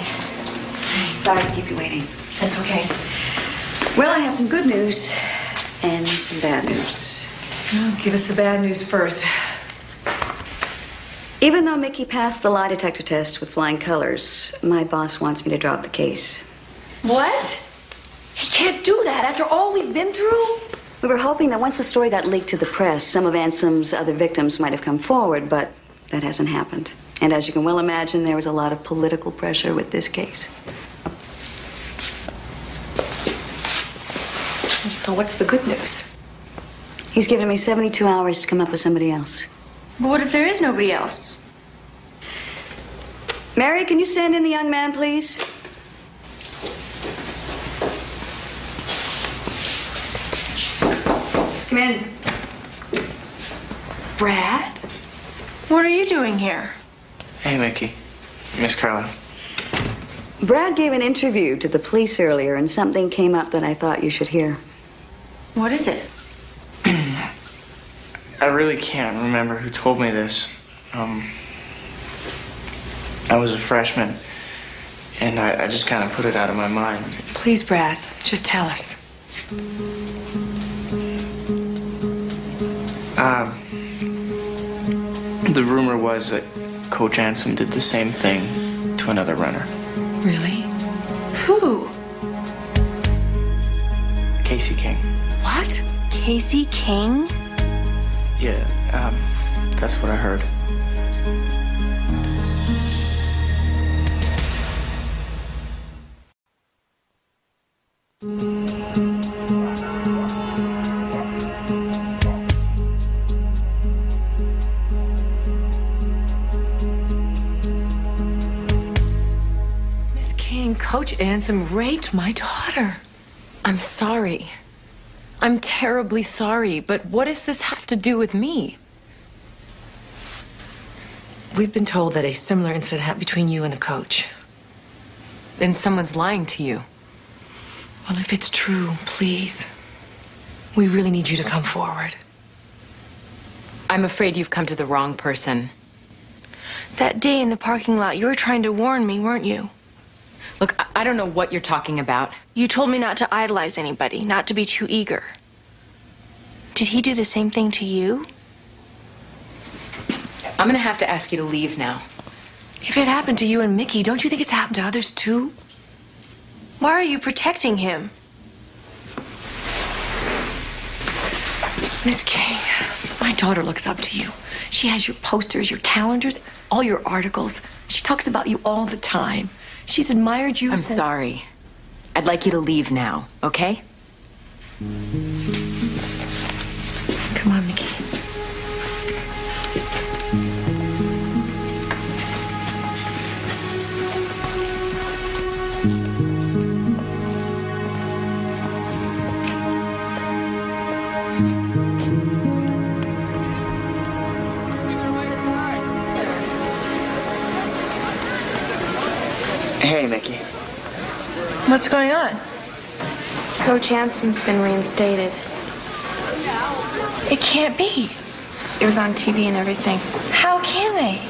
Sorry to keep you waiting. That's okay. Well, I have some good news and some bad news. Oh, give us the bad news first. Even though Mickey passed the lie detector test with flying colors, my boss wants me to drop the case. What? He can't do that after all we've been through? We were hoping that once the story got leaked to the press, some of Ansom's other victims might have come forward, but that hasn't happened. And as you can well imagine, there was a lot of political pressure with this case. So what's the good news? He's given me 72 hours to come up with somebody else. But what if there is nobody else? Mary, can you send in the young man, please? Come in. Brad? What are you doing here? Hey, Mickey. Miss Carlisle. Brad gave an interview to the police earlier, and something came up that I thought you should hear. What is it? I really can't remember who told me this. I was a freshman, and I just kind of put it out of my mind. Please, Brad, just tell us. The rumor was that Coach Anson did the same thing to another runner. Really? Who? Casey King. What? Casey King? Yeah, that's what I heard. Miss King, Coach Anson raped my daughter. I'm sorry. I'm terribly sorry, but what does this have to do with me? We've been told that a similar incident happened between you and the coach. Then someone's lying to you. Well, if it's true, please. We really need you to come forward. I'm afraid you've come to the wrong person. That day in the parking lot, you were trying to warn me, weren't you? Look, I don't know what you're talking about. You told me not to idolize anybody, not to be too eager. Did he do the same thing to you? I'm gonna have to ask you to leave now. If it happened to you and Mickey, don't you think it's happened to others too? Why are you protecting him? Miss King, my daughter looks up to you. She has your posters, your calendars, all your articles. She talks about you all the time. She's admired you I'm since... sorry. I'd like you to leave now, okay? Come on, Mickey. Hey, Mickey. What's going on? Coach Anson's been reinstated. It can't be. It was on TV and everything. How can they?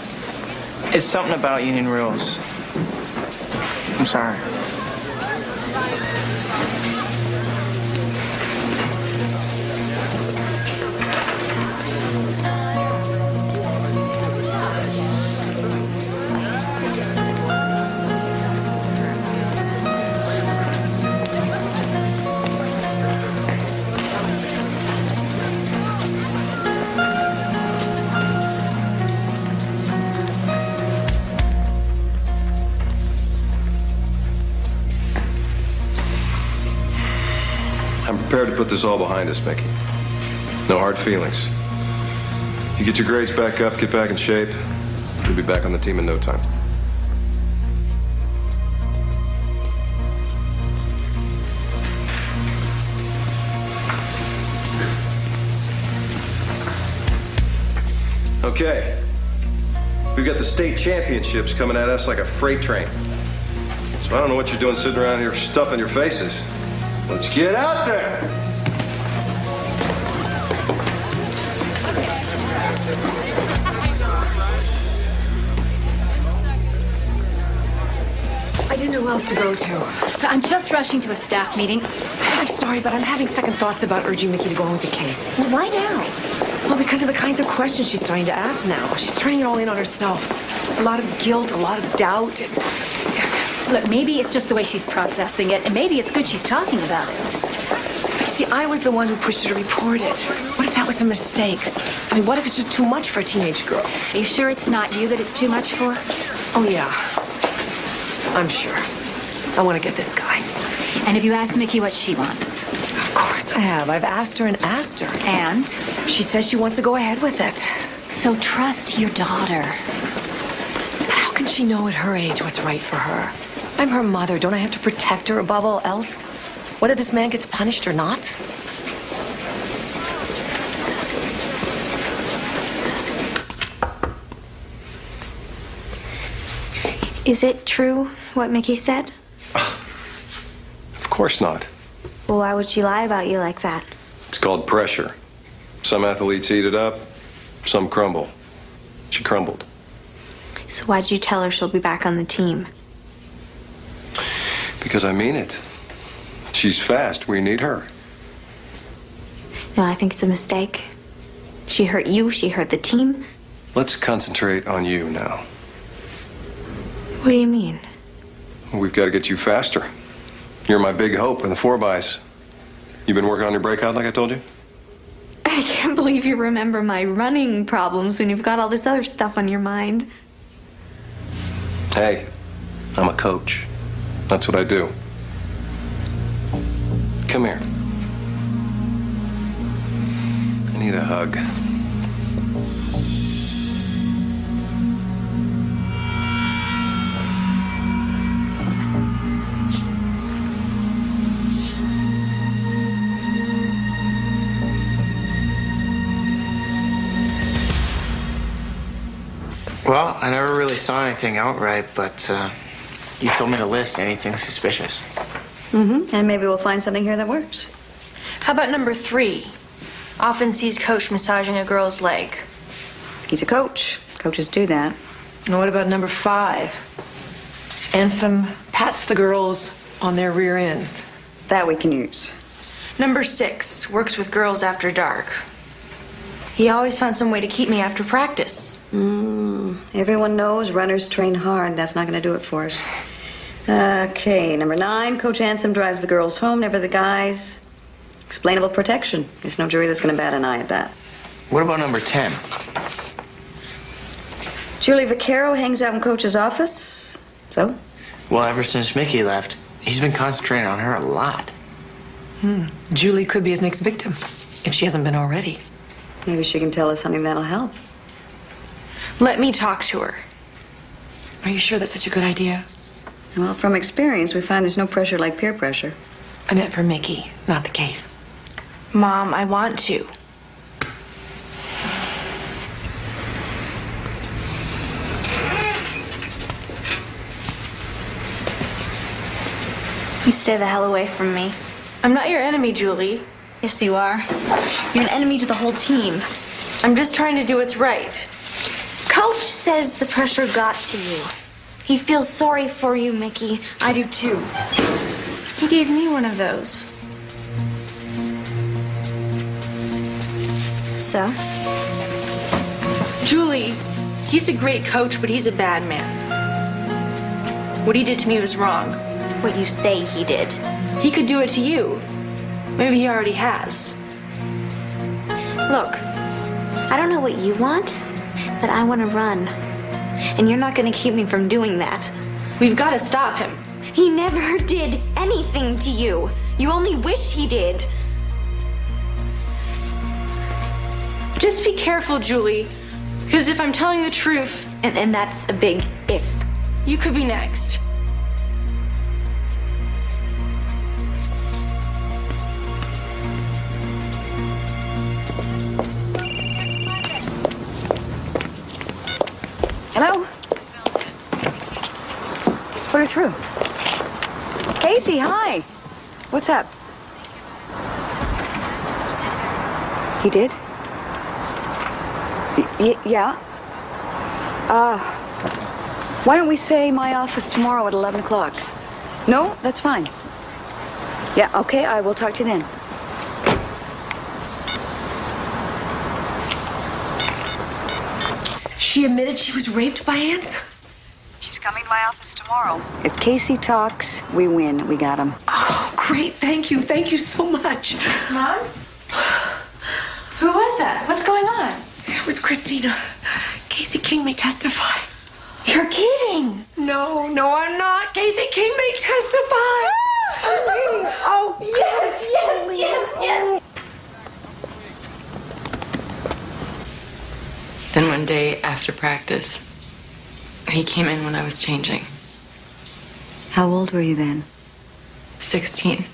It's something about union rules. I'm sorry. I'm prepared to put this all behind us, Mickey. No hard feelings. You get your grades back up, get back in shape, you'll be back on the team in no time. Okay. We've got the state championships coming at us like a freight train. So I don't know what you're doing sitting around here stuffing your faces. Let's get out there! I didn't know who else to go to. I'm just rushing to a staff meeting. I'm sorry, but I'm having second thoughts about urging Mickey to go on with the case. Well, why now? Well, because of the kinds of questions she's starting to ask now. She's turning it all in on herself. A lot of guilt, a lot of doubt. Look, maybe it's just the way she's processing it, and maybe it's good she's talking about it. But you see, I was the one who pushed her to report it. What if that was a mistake? I mean, what if it's just too much for a teenage girl? Are you sure it's not you that it's too much for? Oh, yeah. I'm sure. I want to get this guy. And have you asked Mickey what she wants? Of course I have. I've asked her and asked her. And? She says she wants to go ahead with it. So trust your daughter. How can she know at her age what's right for her? I'm her mother. Don't I have to protect her above all else? Whether this man gets punished or not? Is it true what Mickey said? Of course not. Well, why would she lie about you like that? It's called pressure. Some athletes eat it up, some crumble. She crumbled. So why'd you tell her she'll be back on the team? Because I mean it. She's fast. We need her. No, I think it's a mistake. She hurt you, she hurt the team. Let's concentrate on you now. What do you mean? We've got to get you faster. You're my big hope in the 4-bys. You've been working on your breakout like I told you? I can't believe you remember my running problems when you've got all this other stuff on your mind. Hey, I'm a coach. That's what I do. Come here. I need a hug. Well, I never really saw anything outright, but you told me to list anything suspicious. Mm-hmm. And maybe we'll find something here that works. How about number 3? Often sees coach massaging a girl's leg. He's a coach. Coaches do that. And what about number 5? Ansem pats the girls on their rear ends. That we can use. Number 6, works with girls after dark. He always found some way to keep me after practice. Everyone knows runners train hard. That's not going to do it for us. Okay, number 9, Coach Ansem drives the girls home, never the guys. Explainable protection. There's no jury that's going to bat an eye at that. What about number 10? Julie Vaccaro hangs out in Coach's office. So? Well, ever since Mickey left, he's been concentrating on her a lot. Julie could be his next victim, if she hasn't been already. Maybe she can tell us something that'll help. Let me talk to her. Are you sure that's such a good idea? Well, from experience, we find there's no pressure like peer pressure. I meant for Mickey, not the case. Mom, I want to. You stay the hell away from me. I'm not your enemy, Julie. Yes, you are. You're an enemy to the whole team. I'm just trying to do what's right. Coach says the pressure got to you. He feels sorry for you, Mickey. I do too. He gave me one of those. So? Julie, he's a great coach, but he's a bad man. What he did to me was wrong. What you say he did. He could do it to you. Maybe he already has. Look, I don't know what you want, but I want to run. And you're not going to keep me from doing that. We've got to stop him. He never did anything to you. You only wish he did. Just be careful, Julie. Because if I'm telling the truth... And that's a big if. You could be next. Hello? Put her through. Casey, hi. What's up? He did? Yeah. Why don't we say my office tomorrow at 11 o'clock? No? That's fine. Yeah, okay, I will talk to you then. She admitted she was raped by ants? She's coming to my office tomorrow. If Casey talks, we win. We got him. Oh, great. Thank you. Thank you so much. Mom? Who was that? What's going on? It was Christina. Casey King may testify. You're kidding. No, I'm not. Casey King may testify. Oh, Yes. Then one day after practice, he came in when I was changing. How old were you then? 16.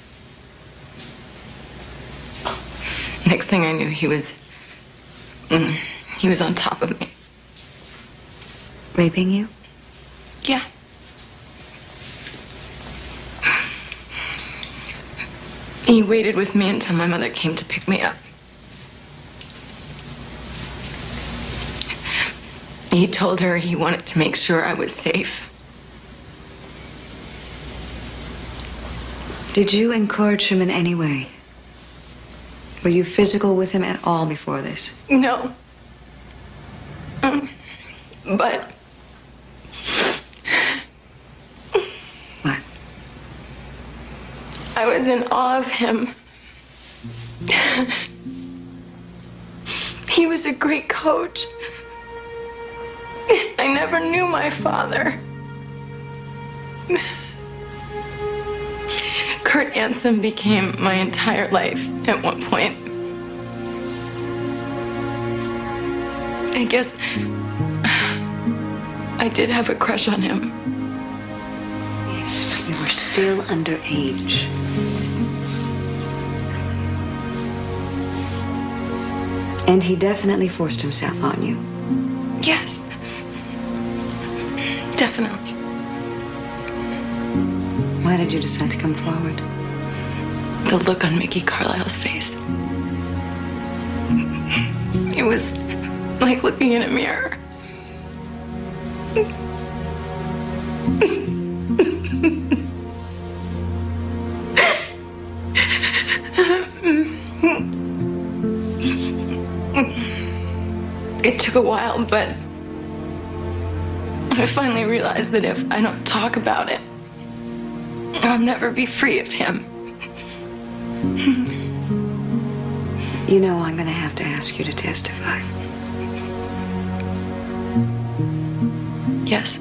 Next thing I knew, he was on top of me. Raping you? Yeah. He waited with me until my mother came to pick me up. He told her he wanted to make sure I was safe. Did you encourage him in any way? Were you physical with him at all before this? No. But... What? I was in awe of him. He was a great coach. I never knew my father. Kurt Ansom became my entire life at one point. I guess I did have a crush on him. Yes, but you were still underage. And he definitely forced himself on you. Yes. Definitely. Why did you decide to come forward? The look on Mickey Carlisle's face. It was like looking in a mirror. It took a while, but I finally realized that if I don't talk about it, I'll never be free of him. You know, I'm going to have to ask you to testify. Yes.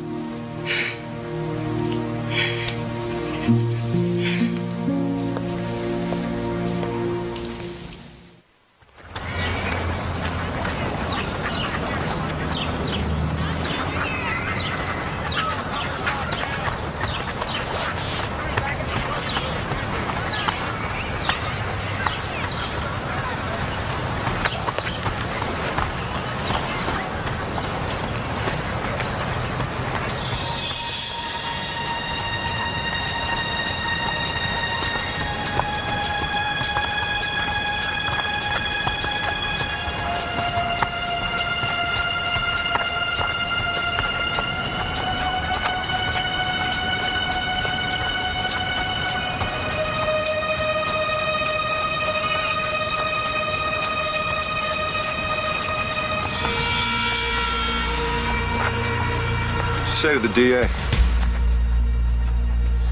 say to the DA?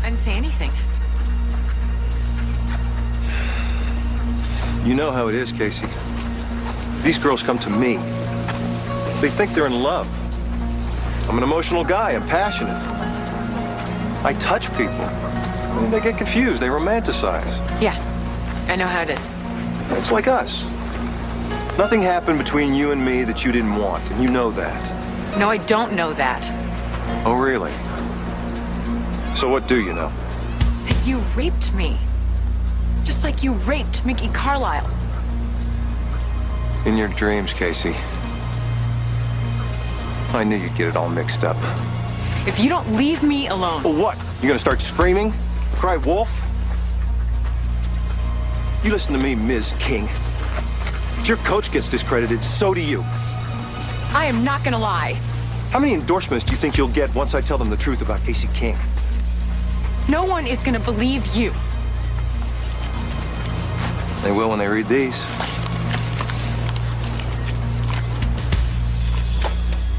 I didn't say anything. You know how it is, Casey. These girls come to me. They think they're in love. I'm an emotional guy. I'm passionate. I touch people. And they get confused. They romanticize. Yeah, I know how it is. It's like us. Nothing happened between you and me that you didn't want, and you know that. No, I don't know that. Oh, really? So what do you know? That you raped me. Just like you raped Mickey Carlisle. In your dreams, Casey. I knew you'd get it all mixed up. If you don't leave me alone. Well, what? You gonna start screaming? Cry wolf? You listen to me, Ms. King. If your coach gets discredited, so do you. I am not gonna lie. How many endorsements do you think you'll get once I tell them the truth about Casey King? No one is gonna believe you. They will when they read these.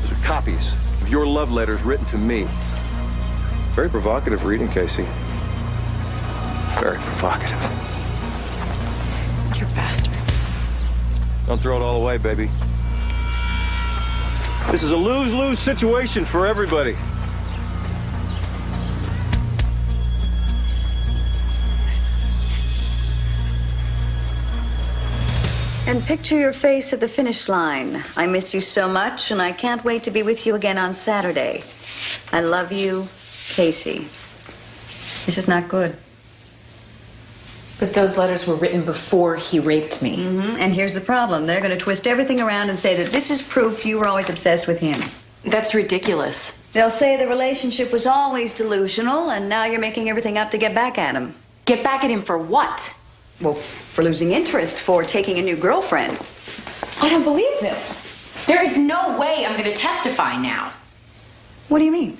Those are copies of your love letters written to me. Very provocative reading, Casey. Very provocative. You bastard. Don't throw it all away, baby. This is a lose-lose situation for everybody. And picture your face at the finish line. I miss you so much, and I can't wait to be with you again on Saturday. I love you, Casey. This is not good. But those letters were written before he raped me. And here's the problem. They're going to twist everything around and say that this is proof you were always obsessed with him. That's ridiculous. They'll say the relationship was always delusional, and now you're making everything up to get back at him. Get back at him for what? Well, for losing interest, for taking a new girlfriend. I don't believe this. There is no way I'm going to testify now. What do you mean?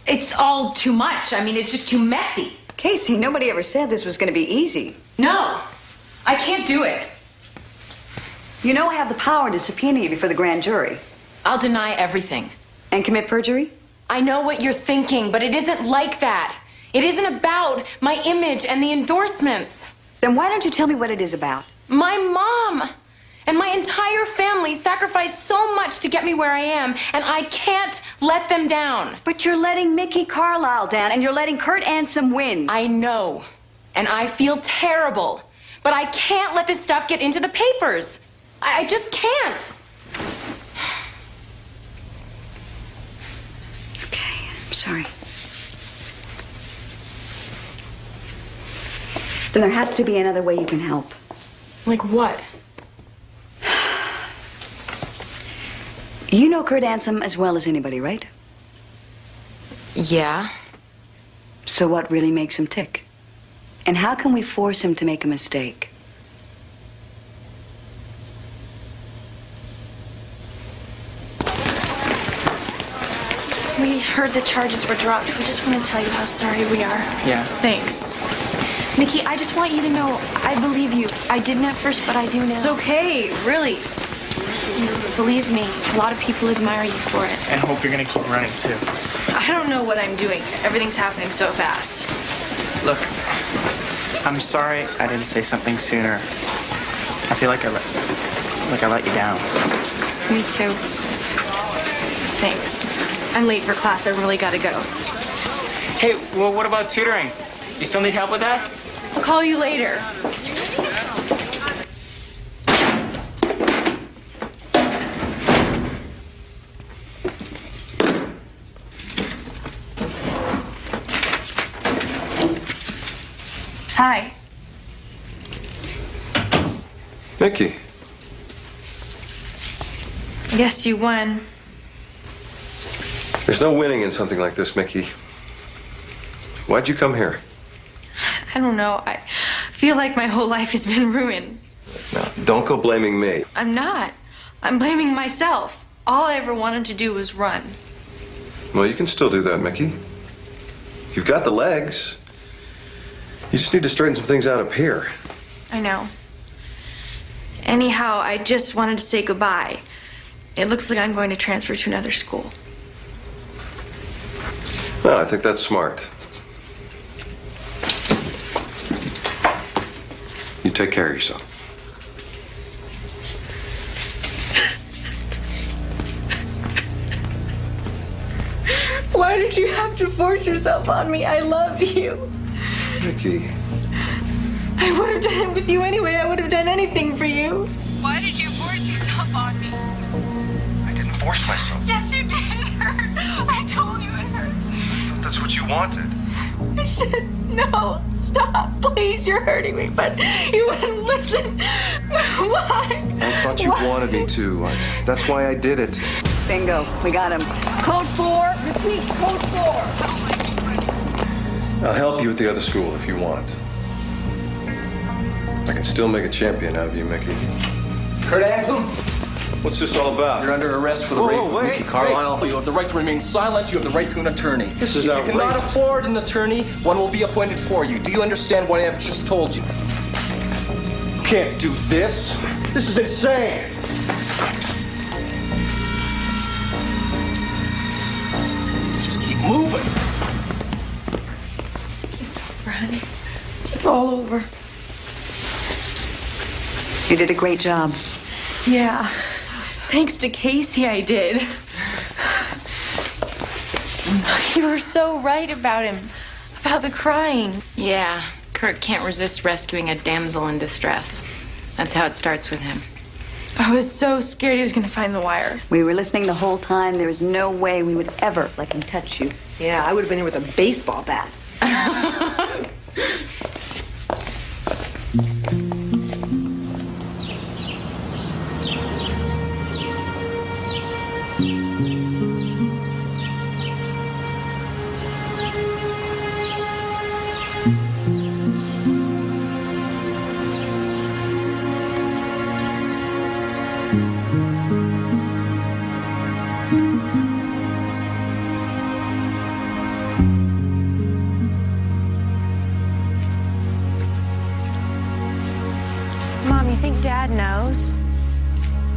It's all too much. I mean, it's just too messy. Casey, nobody ever said this was going to be easy. No, I can't do it. You know I have the power to subpoena you before the grand jury. I'll deny everything. And commit perjury? I know what you're thinking, but it isn't like that. It isn't about my image and the endorsements. Then why don't you tell me what it is about? My mom and my entire family sacrificed so much to get me where I am, and I can't let them down. But you're letting Mickey Carlisle down, and you're letting Kurt Ansom win. I know, and I feel terrible, but I can't let this stuff get into the papers. I just can't. Okay, I'm sorry. Then there has to be another way you can help. Like what? You know Kurt Ansom as well as anybody, right? Yeah. So what really makes him tick? And how can we force him to make a mistake? We heard the charges were dropped. We just want to tell you how sorry we are. Yeah. Thanks. Mickey, I just want you to know I believe you. I didn't at first, but I do now. It's okay, really. Believe me, a lot of people admire you for it. And hope you're gonna keep running too. I don't know what I'm doing. Everything's happening so fast. Look, I'm sorry I didn't say something sooner. I feel like I let you down. Me too. Thanks. I'm late for class. I really gotta go. Hey, well, what about tutoring? You still need help with that? I'll call you later. Hi. Mickey. Guess you won. There's no winning in something like this, Mickey. Why'd you come here? I don't know. I feel like my whole life has been ruined. No, don't go blaming me. I'm not. I'm blaming myself. All I ever wanted to do was run. Well, you can still do that, Mickey. You've got the legs. You just need to straighten some things out up here. I know. Anyhow, I just wanted to say goodbye. It looks like I'm going to transfer to another school. Well, I think that's smart. You take care of yourself. Why did you have to force yourself on me? I love you. Mickey. I would have done it with you anyway. I would have done anything for you. Why did you force yourself on me? I didn't force myself. Yes, you did. It hurt. I told you it hurt. I thought that's what you wanted. I said, no, stop, please, you're hurting me, but you wouldn't listen. Why? I thought you wanted me to. That's why I did it. Bingo, we got him. Code 4, repeat, code 4. I'll help you at the other school if you want. I can still make a champion out of you, Mickey. Kurt Ansom? What's this all about? You're under arrest for the rape of Mickey Carlisle. You have the right to remain silent. You have the right to an attorney. This is If outrageous. you cannot afford an attorney, one will be appointed for you. Do you understand what I have just told you? You can't do this. This is insane. Just keep moving. Honey, it's all over. You did a great job. Yeah. Thanks to Casey, I did. You were so right about him. About the crying. Yeah, Kurt can't resist rescuing a damsel in distress. That's how it starts with him. I was so scared he was going to find the wire. We were listening the whole time. There was no way we would ever let him touch you. Yeah, I would have been here with a baseball bat. Mom, you think Dad knows?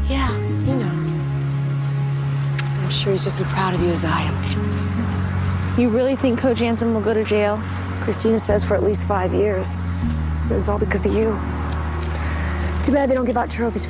Yeah, he knows. I'm sure he's just as proud of you as I am. You really think Coach Ansom will go to jail? Christina says for at least 5 years. It was all because of you. Too bad they don't give out trophies